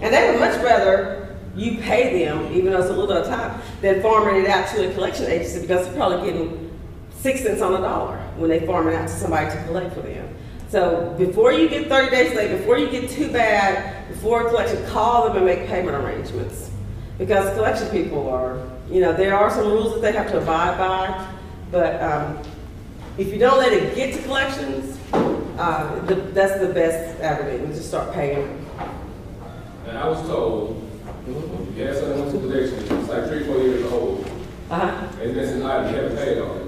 And they would much rather you pay them, even though it's a little at a time, than farming it out to a collection agency, because they're probably getting 6 cents on the dollar when they farm it out to somebody to collect for them. So before you get 30 days late, before you get too bad, before collection, call them and make payment arrangements. Because collection people are, there are some rules that they have to abide by, but if you don't let it get to collections, that's the best avenue, is just start paying them. And I was told, if you have something went to collection, it's like 3 or 4 years old, and it's an item, you haven't paid on it.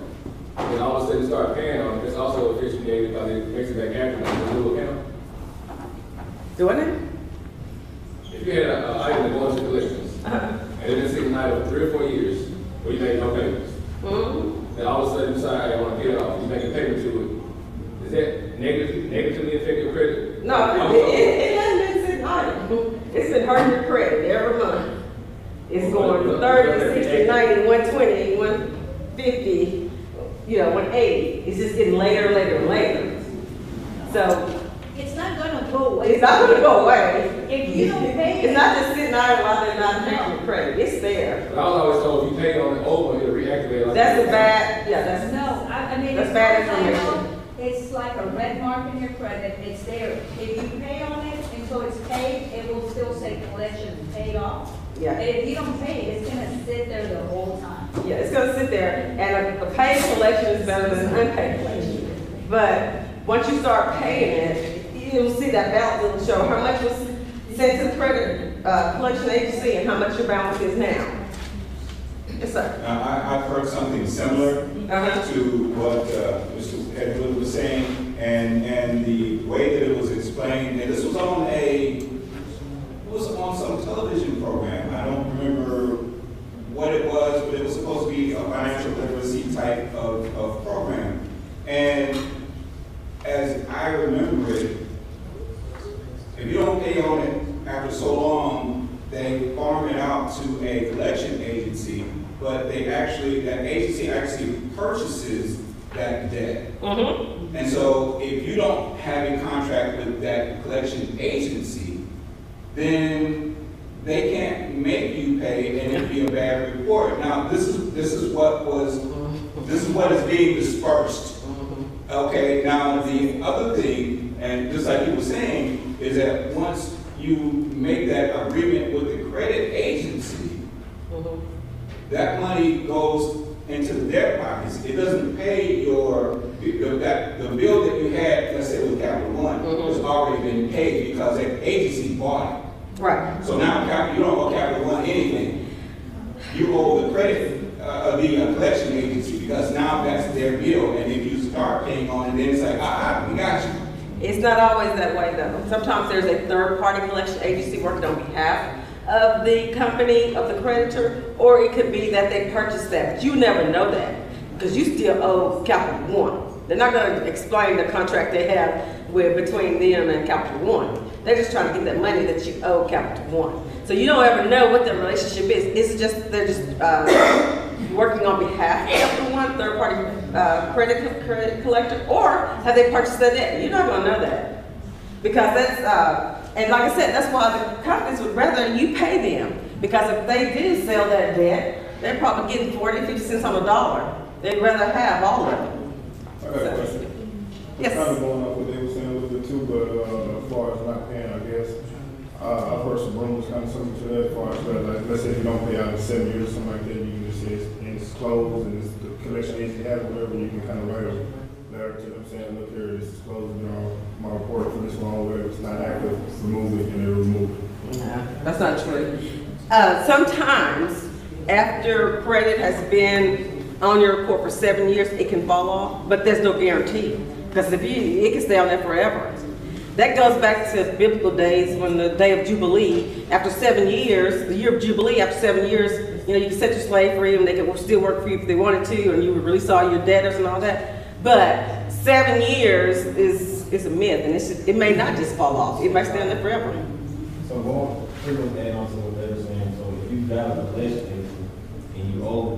And all of a sudden you start paying on it, it's also officiated because it makes it back after the new account. Doing it? If you had an item that goes to collections, and it's been sitting idle for 3 or 4 years, where you make no payments, then all of a sudden you decide, hey, I want to get it off, you make a payment to it. Is that negatively affect your credit? No, it hasn't been sitting idle. It's been hurting your credit every month. It's going from 30, 60, 90, 120, 150, 180. It's just getting later and later and later. So It's not gonna go away. it's not going to go away. If you don't pay It's it, not just sitting idle while they're not affecting your credit. It's there. But I was always told if you pay on it over, it'll reactivate. Like That's a bad, that's, no, I mean, That's as bad far as I information. know, it's like a red mark in your credit, it's there. If you pay on it until it's paid, it will still say collection paid off. yeah. And if you don't pay it, it's gonna sit there the whole time. Yeah, it's gonna sit there, and a paid collection is better than an unpaid collection. But once you start paying it, you'll see that balance will show how much was sent to the credit collection agency and how much your balance is now. Yes, sir. I've heard something similar to what Mr. Edward was saying, and the way that it was explained, and this was on some television program. I don't remember what it was, but it was supposed to be a financial literacy type of program. And as I remember it, if you don't pay on it after so long, they farm it out to a collection agency, but that agency actually purchases that debt. And so if you don't have a contract with that collection agency, then they can't make you pay, and it'd be a bad report. Now, this is what is being dispersed. Okay, now the other thing, and just like you were saying, is that once you make that agreement with the credit agency, that money goes into their pockets. It doesn't pay the bill that you had, let's say with Capital One, has already been paid because that agency bought it. Right. So now you don't owe Capital One anything. You owe the credit, the collection agency, because now that's their bill. And if you start paying on it, then it's like, we got you. It's not always that way though. Sometimes there's a third-party collection agency working on behalf of the company, of the creditor, or it could be that they purchased that. But you never know that because you still owe Capital One. They're not going to explain the contract they have between them and Capital One. They're just trying to get that money that you owe Capital One. So you don't ever know what their relationship is. It's just, they're just working on behalf of Capital One, third-party credit collector, or have they purchased that debt? You're not going to know that. Because that's, and like I said, that's why the companies would rather you pay them. Because if they do sell that debt, they're probably getting 40, 50 cents on the dollar. They'd rather have all of it. I got a question. Yes. Kind of going off what they were saying a little bit too, but as far as not paying, I guess, I've heard some rumors kind of similar to that as far as, like, let's say if you don't pay out in 7 years or something like that, you can just say it's closed and the collection agency has whatever, you can kind of write a letter to them saying, look here, this is closed, my report for this long, whatever, it's not active, remove it, and they remove it. No, that's not true. Sometimes after credit has been on your report for 7 years, it can fall off, but there's no guarantee. Because it can stay on there forever. That goes back to biblical days when the day of Jubilee, after 7 years, the year of Jubilee, after 7 years, you can set your slave free and they can still work for you if they wanted to, and you would release all your debtors and all that. But 7 years is a myth, and it may not just fall off. It might stay on there forever. So going pretty much add on to what they were saying, so if you got a collection agency and you owe,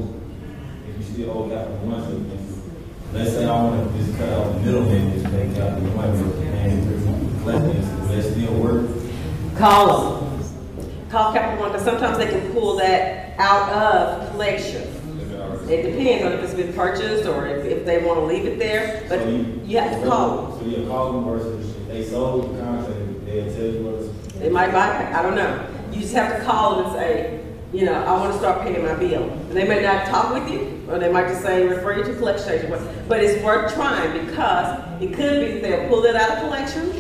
if you still owe capital one statement, let's say I want to just cut out the middleman, just pay capital one and collection agency, will that still work? Call them. Call Capital One, because sometimes they can pull that out of collection. It depends on if it's been purchased or if they want to leave it there, but So you have to call them. So you call them versus if they sold the contract, they'll tell you what it's. They might buy it, I don't know. You just have to call them and say, you know, I want to start paying my bill. And they may not talk with you, or they might just say, refer you to collection agent. But it's worth trying because it could be that they'll pull it out of collection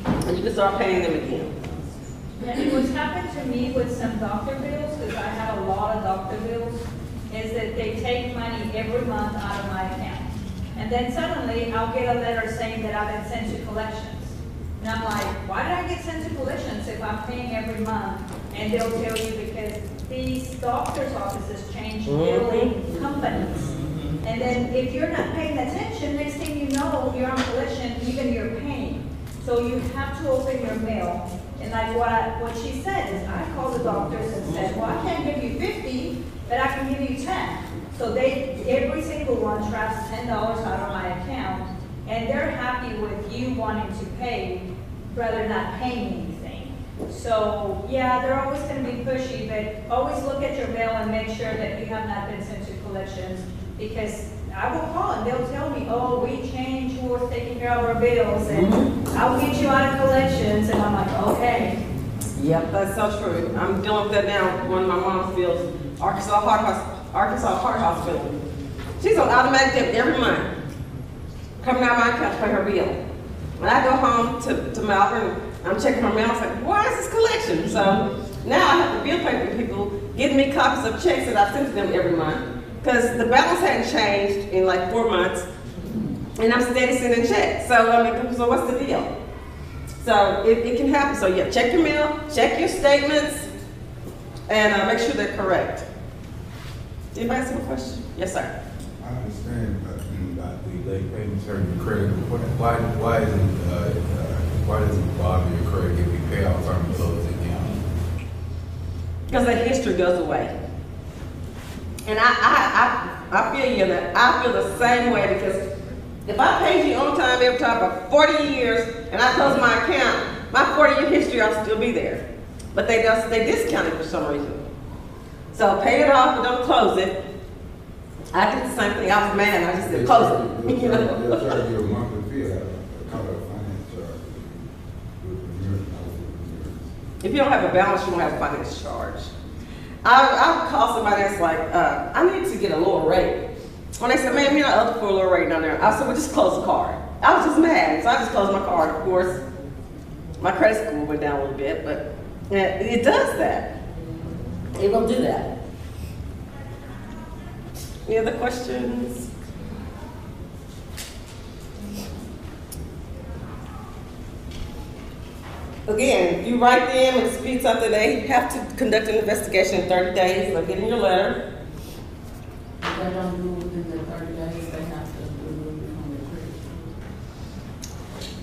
and you can start paying them again. And what's happened to me with some doctor bills, because I have a lot of doctor bills, is that they take money every month out of my account. And then suddenly I'll get a letter saying that I've been sent to collections. And I'm like, why did I get sent to collections if I'm paying every month? And they'll tell you because these doctor's offices change billing companies. And then if you're not paying attention, next thing you know, you're on collection, even you're paying. So you have to open your mail. And like what she said is, I called the doctors and said, well, I can't give you 50, but I can give you 10. So every single one traps $10 out of my account, and they're happy with you wanting to pay rather than not paying anything. So yeah, they're always going to be pushy, but always look at your mail and make sure that you have not been sent to collections, because I will call and they'll tell me, oh, we changed who was taking care of our bills, and I'll get you out of collections, and I'm like, okay. Yep, that's so true. I'm dealing with that now. One of my mom's bills, Arkansas Heart Hospital. She's on automatic debit every month, coming out of my account to pay her bill. When I go home to Malvern, I'm checking her mail, I was like, why is this collection? So now I have to bill pay for people, giving me copies of checks that I send to them every month, because the balance hadn't changed in like 4 months, and I'm steady sending checks. So I mean, so what's the deal? So it can happen. So yeah, check your mail, check your statements, and make sure they're correct. Anybody have a question? Yes, sir. I understand about the late payment term of credit. Why does it bother your credit if you pay out term and close it down? Because the history goes away. And I feel you that I feel the same way, because if I paid you on time every time for 40 years and I close my account, my 40-year history will still be there. But they discount it for some reason. So pay it off, but don't close it. I did the same thing. I was mad. I just said close it. They'll charge you a monthly fee, call it a finance charge. If you don't have a balance, you don't have a finance charge. I'll call somebody that's like, I need to get a lower rate. When they said, man, you're not up for a lower rate down there, I said, well, just close the card. I was just mad, so I just closed my card. Of course, my credit score went down a little bit, but it does that. It will do that. Any other questions? Again, if you write them and dispute something, they have to conduct an investigation in 30 days. They'll get in your letter. If they don't do it within the 30 days, they have to do it on the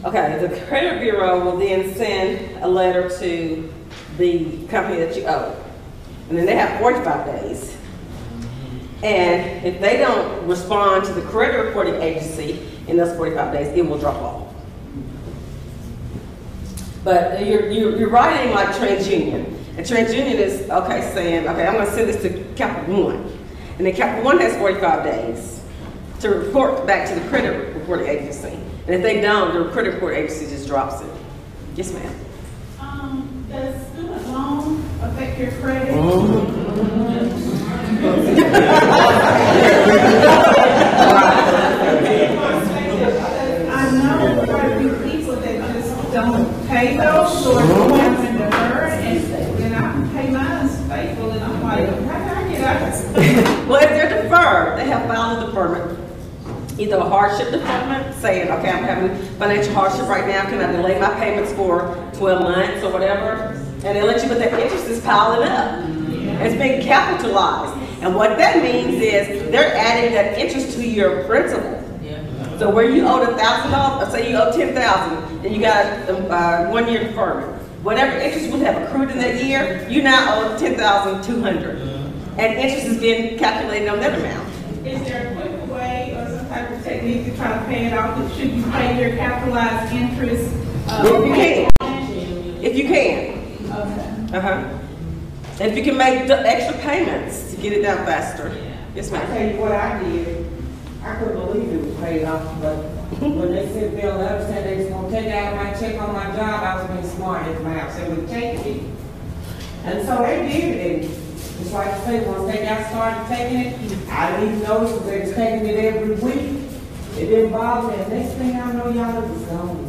credit. Okay, the credit bureau will then send a letter to the company that you owe. And then they have 45 days. And if they don't respond to the credit reporting agency in those 45 days, it will drop off. But you're writing like TransUnion. And TransUnion is, okay, saying, okay, I'm going to send this to Capital One. And then Capital One has 45 days to report back to the credit reporting agency. And if they don't, the credit reporting agency just drops it. Yes, ma'am. Does student loan affect your credit? I know quite a few people that just don't pay those or have been deferred, and then I pay mine faithful, and I'm like, how did I get out? Well, if they're deferred, they have filed a deferment. Either a hardship deferment, saying, okay, I'm having financial hardship right now, can I delay my payments for 12 months or whatever? And they let you, but the interest is piling up. It's being capitalized. And what that means is they're adding that interest to your principal. So where you owed $1,000, say you owe $10,000, and you got a 1-year deferment. whatever interest would have accrued in that year, you now owe $10,200. And interest is being calculated on that amount. Is there a quick way or some type of technique to try to pay it off? Should you pay your capitalized interest? If you can. If you can. Okay. And if you can make the extra payments to get it down faster. Yes, I ma'am. tell you what I did, I couldn't believe it was paid off, but when they sent me a letter saying they was gonna take out my check on my job, I was being smart as my house, and we taking it. And so they did it, and it's like I say, once they got started taking it, I didn't even notice because they was taking it every week. It didn't bother me, and next thing I know, y'all it was gone.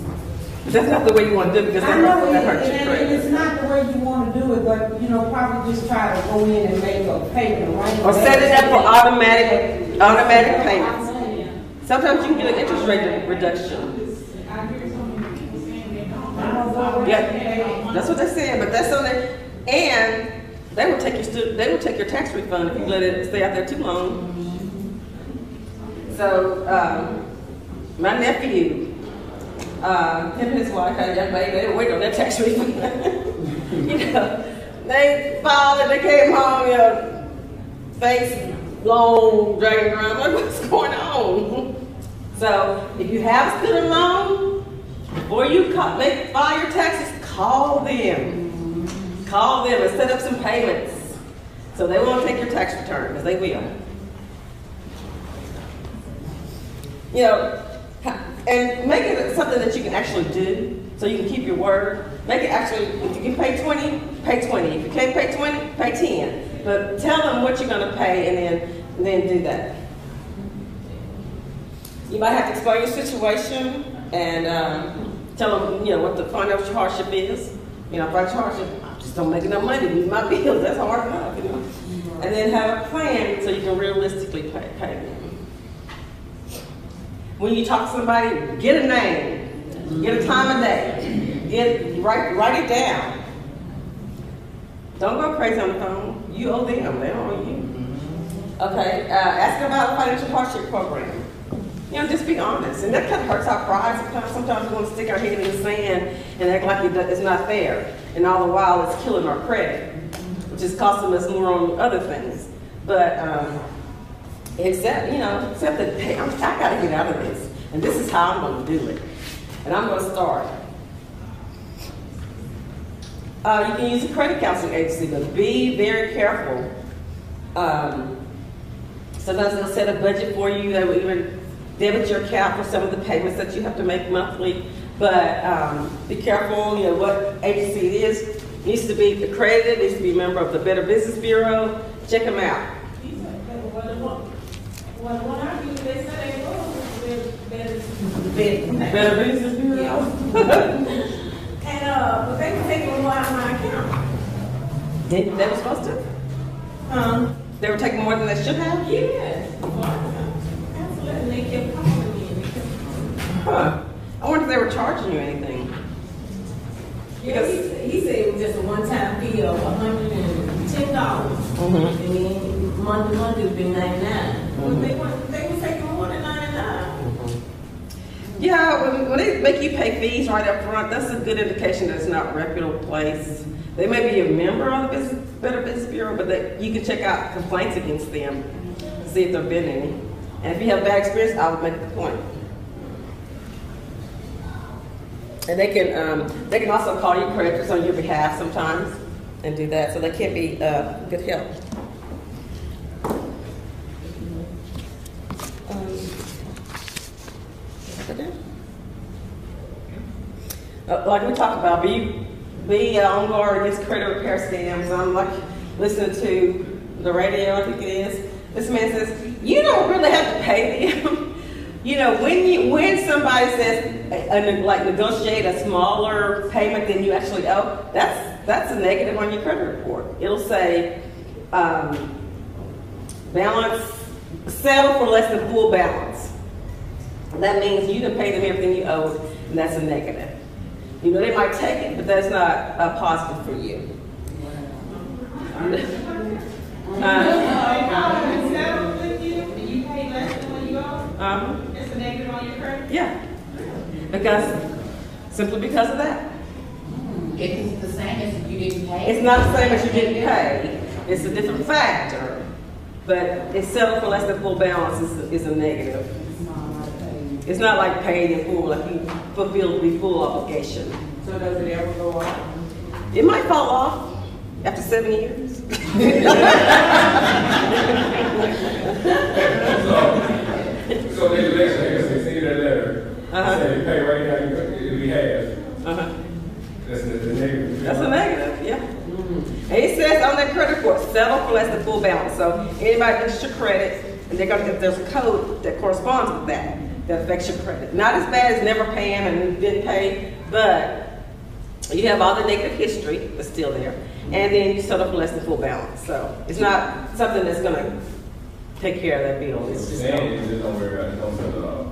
That's not the way you want to do it because I know, that hurts your and credit. it's not the way you want to do it, but, you know, probably just try to go in and make a payment right. Or set it up for automatic payments. Sometimes you can get an interest rate reduction. Yeah, that's what they said, but that's on there. And they will take your tax refund if you let it stay out there too long. So, my nephew, him and his wife had a young baby, they were waiting on their tax refund. You know, they filed and they came home, you know, face long, dragging around, like, what's going on? So, if you have a student loan, before you file your taxes, call them. Call them and set up some payments. So they won't take your tax return, because they will. You know, and make it something that you can actually do, so you can keep your word. Make it actually, if you can pay 20, pay 20. If you can't pay 20, pay 10. But tell them what you're going to pay, and then do that. You might have to explain your situation and tell them, you know, what the financial hardship is. You know, financial hardship, I just don't make enough money to meet my bills. That's hard enough, you know. And then have a plan so you can realistically pay them. When you talk to somebody, get a name, get a time of day, write it down. Don't go crazy on the phone. You owe them, they don't owe you. Okay, ask about a financial hardship program. You know, just be honest. And that kind of hurts our pride sometimes. Sometimes we want to stick our head in the sand and act like it's not fair. And all the while it's killing our credit, which is costing us more on other things. But accept that, hey, I got to get out of this. And this is how I'm going to do it. And I'm going to start. You can use a credit counseling agency, but be very careful. Sometimes they'll set a budget for you. They will even debit your account for some of the payments that you have to make monthly. But be careful, you know, what agency it is. It needs to be accredited, needs to be a member of the Better Business Bureau. Check them out. What I do, they say they go with Better Business Bureau. And but they can take more out of my account. They were supposed to? They were taking more than they should have? Yes. Absolutely. They kept calling me. Huh. I wonder if they were charging you anything. Yeah, he said it was just a one-time fee of $110. And then month to month it would be $99. But they were taking more than $99. Yeah, when they make you pay fees right up front, that's a good indication that it's not a reputable place. They may be a member of the Better Business Bureau, but you can check out complaints against them to see if there have been any. And if you have bad experience, I would make a complaint. And they can also call your creditors on your behalf sometimes and do that, so they can be good help. Like we talked about, be on guard against credit repair scams. I'm like listening to the radio, I think it is. This man says, you don't really have to pay them. You know, when somebody says, like negotiate a smaller payment than you actually owe, that's a negative on your credit report. It'll say, balance, settle for less than full balance. That means you didn't pay them everything you owed, and that's a negative. You know, they might take it, but that's not a positive for you. It's a negative on your credit? Yeah, simply because of that. If it's the pay. It's not the same as you didn't pay. It's a different factor. But it's settled for less than full balance is a negative. It's not like paid in full, like you fulfilled the full obligation. So does it ever go off? It might fall off after 7 years. So the election, I guess they see that letter. Say you pay right now, it'll be half. That's the negative. That's a negative, yeah. And it says on that credit report, settle for less than full balance. So anybody gets your credit, and they're gonna get, there's a code that corresponds with that affects your credit. Not as bad as never paying and didn't pay, but you have all the negative history that's still there, and then you settle for less than full balance. So it's not something that's gonna take care of that bill. It's just don't worry about it, don't settle it off.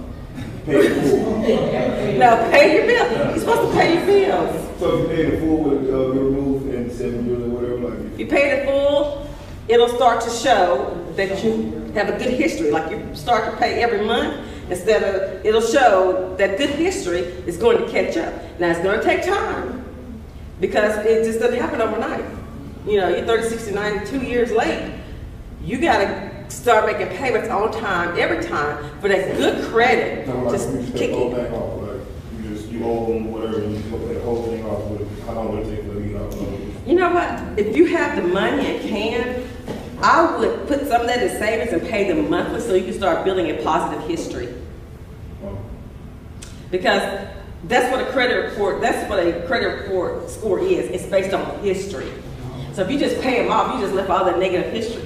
no, pay your bill. You're supposed to pay your bills. So if you pay the full, will it be removed in 7 years or whatever? Like If you pay the full, it'll start to show that you have a good history. Like you start to pay every month instead of, it'll show that good history is going to catch up. Now it's going to take time because it just doesn't happen overnight. You know, you're 30, 60, 90, 2 years late. You got to start making payments on time, every time, for that good credit. Just kick whole it. thing off, like you owe them whatever, and you go pay the whole thing off. With how long will it take for them to get off? You know what? If you have the money and can, I would put some of that in savings and pay them monthly so you can start building a positive history. Because that's what a credit report score is. It's based on history. So if you just pay them off, you just left all that negative history.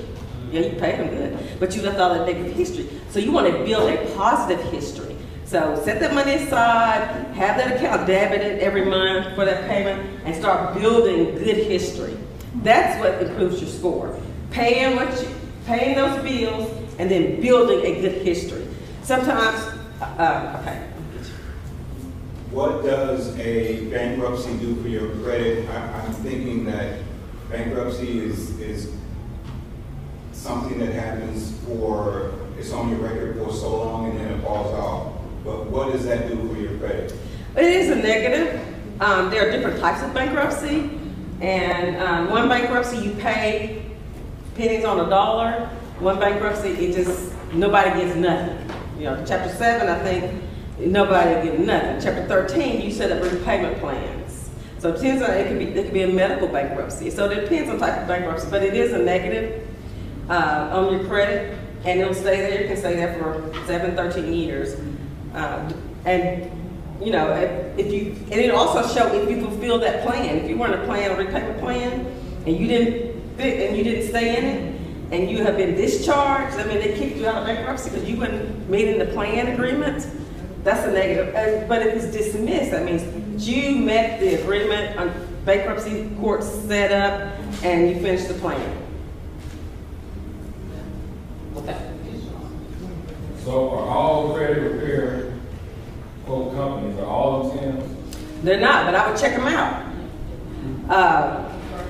Yeah, you paid them good, but you left all that negative history. So you want to build a positive history. So set that money aside, have that account debited every month for that payment, and start building good history. That's what improves your score. Paying those bills, and then building a good history. Sometimes, okay. What does a bankruptcy do for your credit? I'm thinking that bankruptcy is something that happens it's on your record for so long and then it falls off. But what does that do for your credit? It is a negative. There are different types of bankruptcy. And one bankruptcy, you pay pennies on a dollar. One bankruptcy, nobody gets nothing. You know, Chapter 7, I think, nobody gets nothing. Chapter 13, you set up repayment plans. So it depends on, it could be a medical bankruptcy. So it depends on type of bankruptcy, but it is a negative on your credit, and it'll stay there. You can stay there for 7, 13 years. And you know, and it'll also show if you fulfill that plan. If you weren't a plan, a repayment plan, and you didn't stay in it, and you have been discharged, I mean, they kicked you out of bankruptcy because you weren't meeting the plan agreement. That's a negative. But if it's dismissed, that means you met the agreement on bankruptcy court set up, and you finished the plan. Okay. So are all credit repair quote companies, are all of them? They're not, but I would check them out.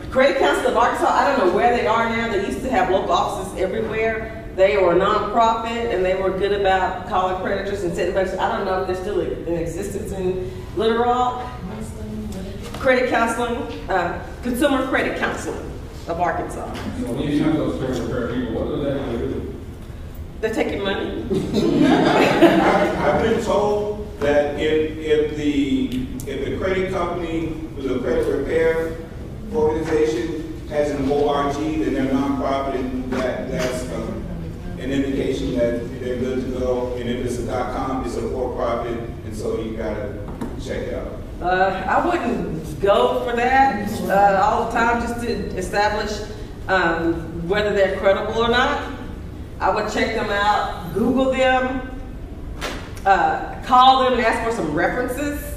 Credit Council of Arkansas, I don't know where they are now. They used to have local offices everywhere. They were a nonprofit, and they were good about calling creditors and setting budgets. I don't know if they're still in existence in Little Rock. Credit counseling, Consumer Credit Counseling of Arkansas. So when you use those credit repair people, what does that do? They're taking money. I've been told that if the credit company, the credit repair organization has an ORG, then they're nonprofit, and that's an indication that they're good to go. And if it's a .com, it's a for-profit, and so you gotta check it out. I wouldn't go for that all the time just to establish whether they're credible or not. I would check them out, Google them, call them and ask for some references.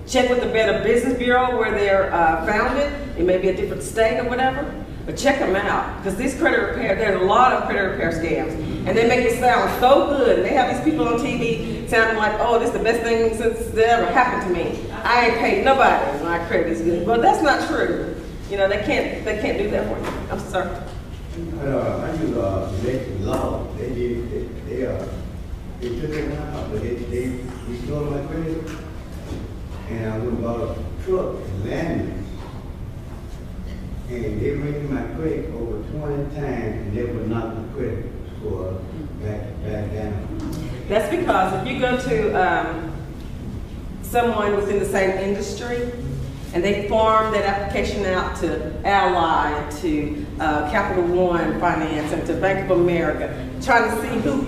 Check with the Better Business Bureau where they're founded. It may be a different state or whatever, but check them out. Because these credit repair, there's a lot of credit repair scams. And they make it sound so good. And they have these people on TV sounding like, oh, this is the best thing since that ever happened to me. I ain't paid nobody. My credit is good. Well, that's not true. You know, they can't do that for you. I'm sorry. I use electric law. They took it out, but they restored my credit. And I went and bought a truck and landed. and they went to my credit over 20 times, and they would knock the credit score back down. That's because if you go to someone within the same industry, and they farm that application out to Ally, to Capital One Finance, and to Bank of America, trying to see who,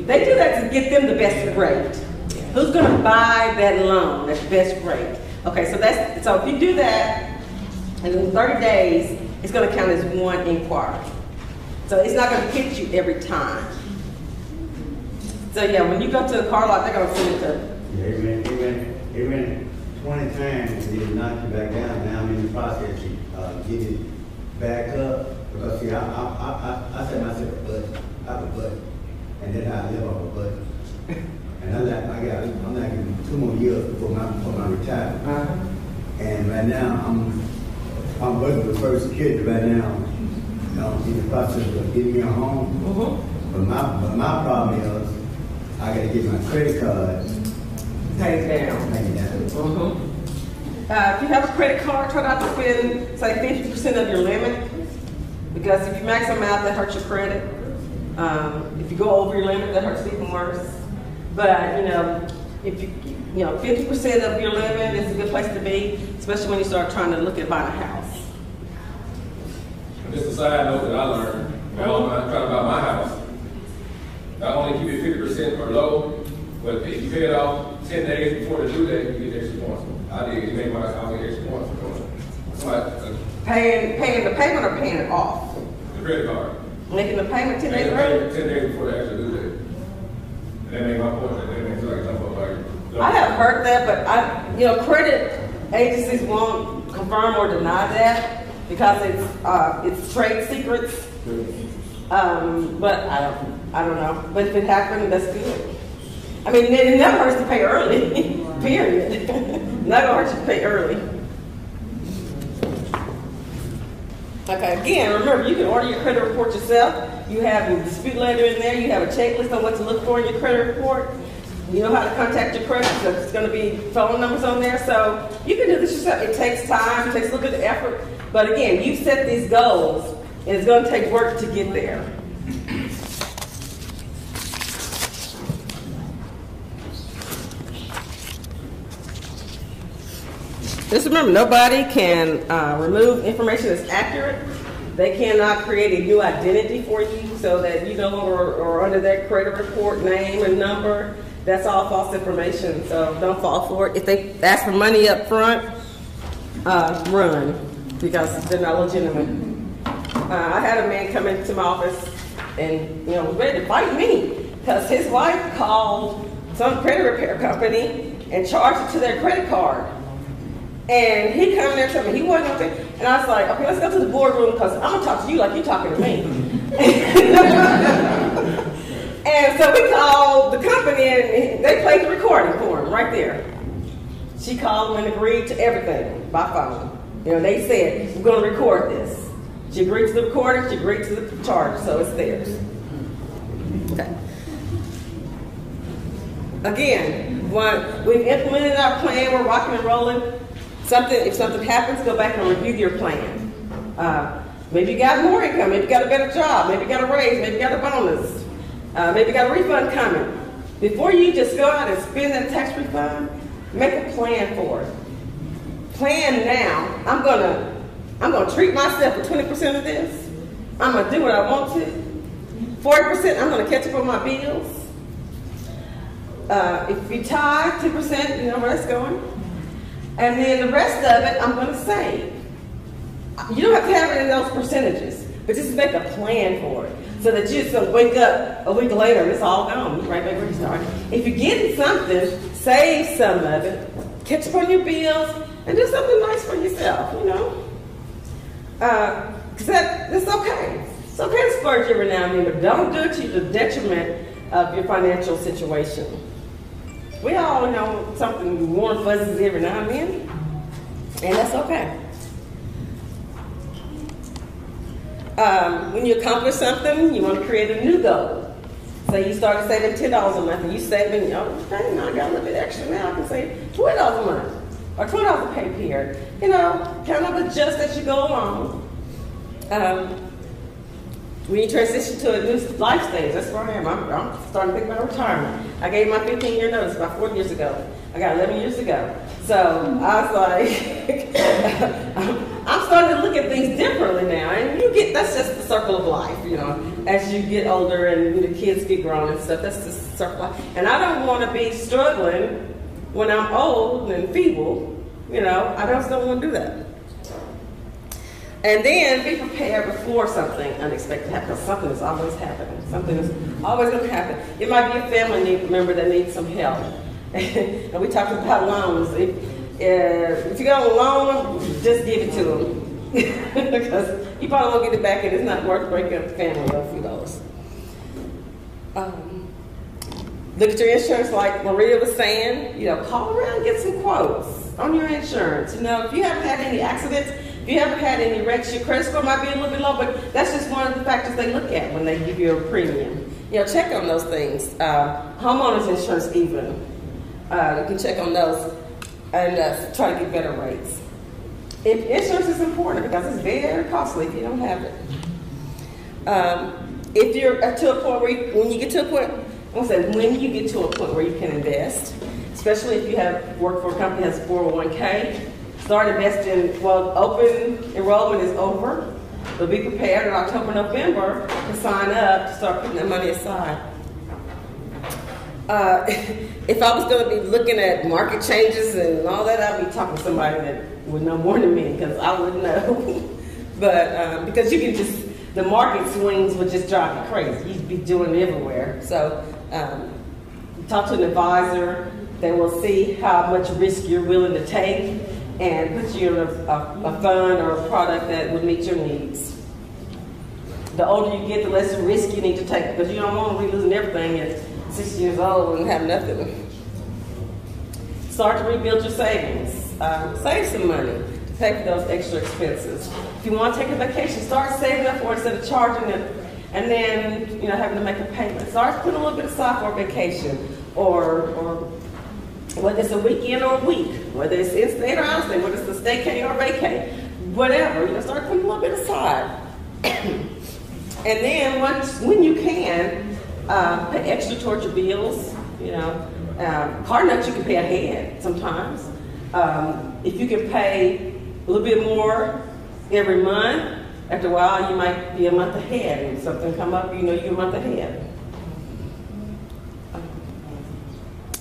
they do that to get them the best rate. Who's gonna buy that loan at the best rate? Okay, so if you do that, and in 30 days, it's gonna count as one inquiry. So it's not gonna hit you every time. So yeah, when you go to the car lot, they're gonna send it to. Yeah, it went 20 times and they knocked it back down. Now I'm in the process of getting it back up. Because see, I set myself a budget. I have a budget. And then I live off a budget. And I'm like 2 more years before my retirement. And right now I'm working with First Security right now. In the process of getting me a home. But my problem is I gotta get my credit card Pay it down. If you have a credit card, try not to spend, say, 50% of your limit. Because if you max them out, that hurts your credit. If you go over your limit, that hurts even worse. But, if you 50% of your limit is a good place to be, especially when you start trying to look at buying a house. Just a side note that I learned when I was trying to buy my house. Not only keep it 50% or low, but if you pay it off 10 days before the due date, you get extra points. I did. You make my house get extra points for doing it. Paying the payment or paying it off? The credit card. Making the payment 10 days early? 10 days before the actual due date. And that made my point. That makes it like a jump up like. I have heard that, but credit agencies won't confirm or deny that because it's trade secrets. But I don't know. But if it happened, that's good. I mean, it never hurts to pay early, period. Not gonna hurt you to pay early. Okay, again, remember, you can order your credit report yourself. You have a dispute letter in there. You have a checklist on what to look for in your credit report. You know how to contact your credit, so it's gonna be phone numbers on there. So you can do this yourself. It takes time, it takes a little bit of effort. But again, you set these goals, and it's gonna take work to get there. Just remember, nobody can remove information that's accurate. They cannot create a new identity for you so that you no longer are under that credit report name and number. That's all false information, so don't fall for it. If they ask for money up front, run, because they're not legitimate. I had a man come into my office and was ready to fight me because his wife called some credit repair company and charged it to their credit card. And he come there and told me he wasn't going to, and I was like, okay, let's go to the boardroom because I'm going to talk to you like you're talking to me. And so we called the company and they played the recording for him right there. She called him and agreed to everything by phone. They said, we're going to record this. She agreed to the recording, she agreed to the charge, so it's theirs. Okay. Again, we've implemented our plan, we're rocking and rolling. If something happens, go back and review your plan. Maybe you got more income, maybe you got a better job, maybe you got a raise, maybe you got a bonus, maybe you got a refund coming. Before you just go out and spend that tax refund, make a plan for it. Plan now. I'm gonna treat myself for 20% of this. I'm gonna do what I want to. 40%, I'm gonna catch up on my bills. If you tie 2%, you know where that's going. And then the rest of it, I'm going to save. You don't have to have it in those percentages, but just make a plan for it so that you just don't wake up a week later and it's all gone. You're right back where you started. If you're getting something, save some of it, catch up on your bills, and do something nice for yourself, Because that's okay. It's okay to splurge every now and then, but don't do it to the detriment of your financial situation. We all know something warm fuzzies every now and then, and that's okay. When you accomplish something, you want to create a new goal. Say you started saving $10 a month, and you saving, okay, now I got a little bit extra now. I can save $20 a month or $20 a pay period. Kind of adjust as you go along. When you transition to a new life stage, that's where I am. I'm starting to think about retirement. I gave my 15-year notice about 4 years ago. I got 11 years to go. So I was like, I'm starting to look at things differently now. And that's just the circle of life, you know. As you get older and the kids get grown and stuff, that's just the circle of life. And I don't want to be struggling when I'm old and feeble, you know. I just don't want to do that. And then be prepared before something unexpected happens, because something is always happening. Something is always going to happen. It might be a family member that needs some help. And we talked about loans. If you got a loan, just give it to them. Because you probably won't get it back, and it's not worth breaking up the family over a few dollars. Look at your insurance, like Maria was saying. You know, call around and get some quotes on your insurance. You know, if you haven't had any accidents, if you haven't had any wrecks, your credit score might be a little bit low, but that's just one of the factors they look at when they give you a premium. You know, check on those things. Homeowners insurance even. You can check on those and try to get better rates. Insurance is important because it's very costly if you don't have it. If you're to a point where when you get to a point where you can invest, especially if you have worked for a company that has 401k, start investing. Well, open enrollment is over, but be prepared in October, November to sign up to start putting that money aside. If I was going to be looking at market changes and all that, I'd be talking to somebody that would know more than me, because I wouldn't know. But because you can just, the market swings would just drive you crazy. You'd be doing it everywhere. So talk to an advisor. They will see how much risk you're willing to take and put you in a fund or a product that would meet your needs. The older you get, the less risk you need to take, because you don't want to be losing everything at 60 years old and have nothing. Start to rebuild your savings. Save some money to pay for those extra expenses. If you want to take a vacation, start saving up for it instead of charging it and then having to make a payment. Start putting a little bit aside for a vacation, or whether it's a weekend or a week, whether it's in-state or out-of-state, whether it's a staycation or vacay, whatever. Start putting a little bit aside. And then when you can, pay extra towards your bills. Car notes you can pay ahead sometimes. If you can pay a little bit more every month, after a while you might be a month ahead. And something come up, you're a month ahead.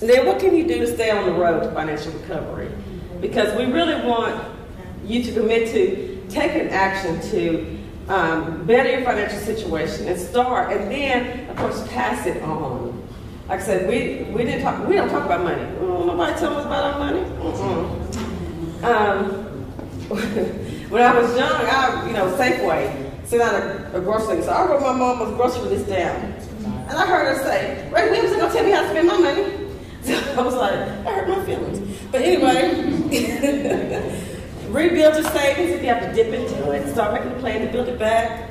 And then what can you do to stay on the road to financial recovery? Because we really want you to commit to taking action to better your financial situation and start, and then of course pass it on. Like I said, we don't talk about money. Nobody tell us about our money. When I was young, Safeway sent out a grocery list. So I wrote my mama's grocery list down, and I heard her say, "Ray Williams ain't gonna tell me how to spend my money." So I was like, I hurt my feelings. But anyway, rebuild your savings if you have to dip into it. Start making a plan to build it back.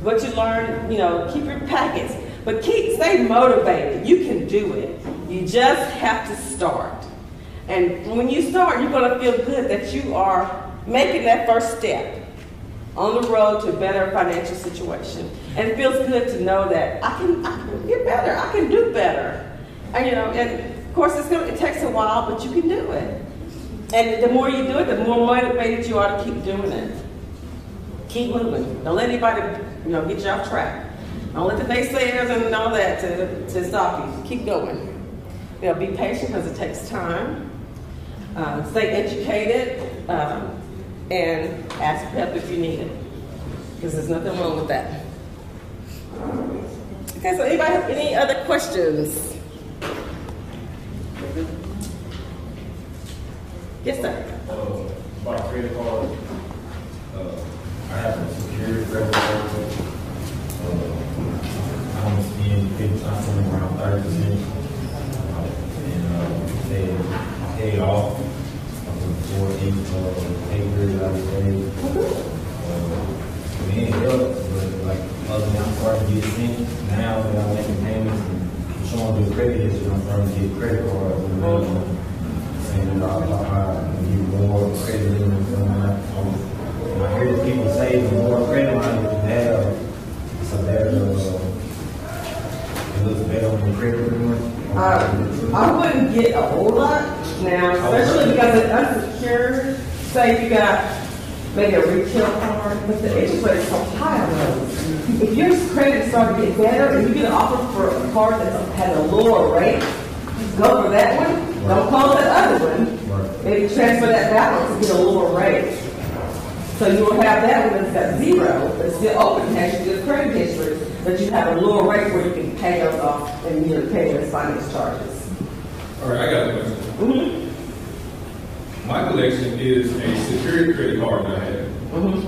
What you learn, keep your packets. But stay motivated. You can do it. You just have to start. And when you start, you're going to feel good that you are making that first step on the road to a better financial situation. And it feels good to know that I can get better. I can do better. And, and of course, it takes a while, but you can do it. And the more you do it, the more motivated you are to keep doing it. Keep moving. Don't let anybody, get you off track. Don't let the naysayers and all that to stop you. Keep going. Be patient because it takes time. Stay educated and ask for help if you need it, because there's nothing wrong with that. Okay, so anybody have any other questions? Yes, sir. About credit card, I have a security credit card. I don't spend something around 30%, and they paid off before the pay period I was paid. It ain't helped, but like other than I'm starting to get sent now that I'm making payments and showing the credit history, I'm starting to get credit cards. And I get more credit than I hear people say more credit line that you have, so that, it looks better on your credit report? I wouldn't get a whole lot now, especially because it's unsecured. Say you got maybe a retail card, but the interest rate is so high on those. If your credit starts to get better and you get an offer for a card that has a lower rate, go for that one. Don't call that other one. Maybe transfer that balance and get a lower rate. So you will have that one that's got zero, but still open, has your good credit history, but you have a lower rate where you can pay those off and you're paying those finance charges. All right, I got a question. My collection is a secured credit card that I have.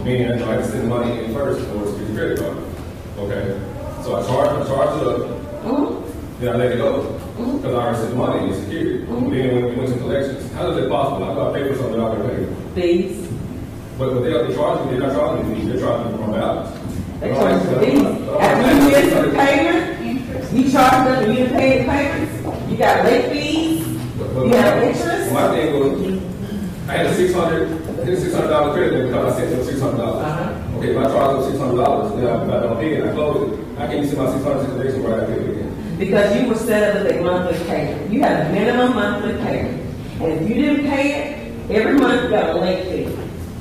Meaning I can send money in first for a secured credit card. Okay. So I charge it up, then I let it go. Because I already sent money in security. Then when we went to collections, how is it possible? I thought I paid for something I already paid. Fees. But they're charging me, they're not charging me fees, they're charging me from my balance. They charge you fees. After you miss the payment, you charge them and you didn't pay the payments. You got late fees, you have interest. My thing was, I had a $600 credit limit because I sent them $600. Okay, if I charge them $600, then if I don't pay it, I close it. How can you see my $600 situation right after it again? Because you were set up with a monthly payment. You had a minimum monthly payment. And if you didn't pay it, every month you got a late fee.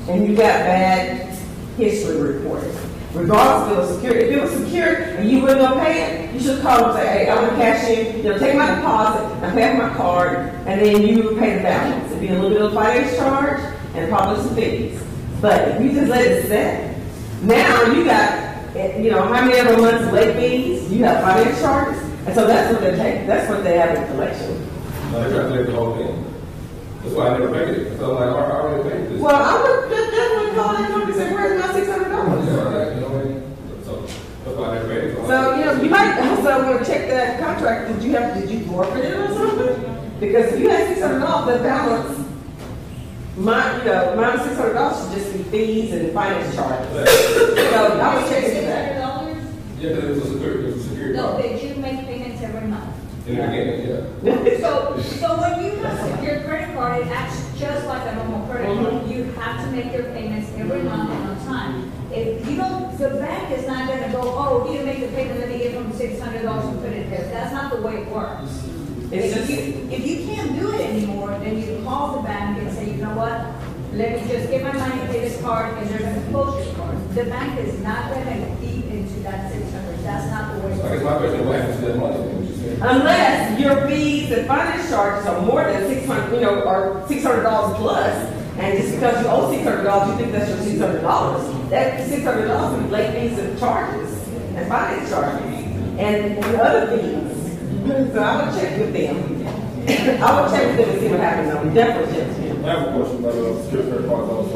And you got bad history reported. Regardless if it was secured. If it was secured and you weren't gonna pay it, you should call and say, hey, I'm gonna cash in, take my deposit, and pay off my card, and then you would pay the balance. It'd be a little bit of finance charge and probably some fees. But if you just let it sit, now you got, how many other months late fees, you have finance charges, and so that's what they take, that's what they have in collection. No, they're trying to collect the whole thing. That's why I never paid it. So I'm like, I already paid this. Well, I would definitely call that company and say, where's my $600? So that's why I never paid it. So, you might also want to check that contract. Did you forfeit it or something? Because if you had $600, that balance, minus $600 should just be fees and finance charges. So I was checking that. Yeah, because it was a security. No, that you make payments every month. In the beginning, yeah. So when you have a secured credit card, it acts just like a normal credit card. You have to make your payments every month and on time. If you don't, the bank is not gonna go, oh, you didn't make the payment, let me give them $600 and put it there. That's not the way it works. If you can't do it anymore, then you call the bank and say, you know what? Let me just get my money, pay this card, and they're gonna close your card. The bank is not gonna eat into that $600. That's not the way it I guess works. my question is, what happens to that money? Unless your fees and finance charges are more than $600, or $600 plus, and just because you owe $600, you think that's your $600. That $600 is late fees and charges, and finance charges, and other fees. So I would check with them. I would check with them and see what happens. I would definitely check with them. I have a question about security credit cards also.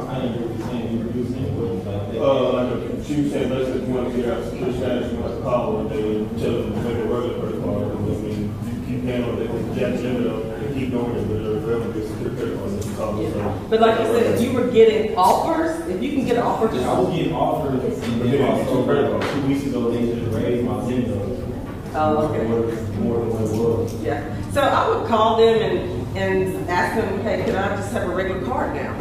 I didn't hear what you're saying, you were using what about that? Like she was saying, basically, if you want to get out security status, you have to call and they tell them to make a regular credit card. I mean, you keep paying on it, they can jack the limit up and keep doing it, but they're forever get security credit cards. But like I said, if you were getting offers, if you can get offers, I was getting offers, and then also 2 weeks ago, they just raised my Zeno. Oh, okay. More than what it was. Yeah. So I would call them and ask them, hey, can I just have a regular card now?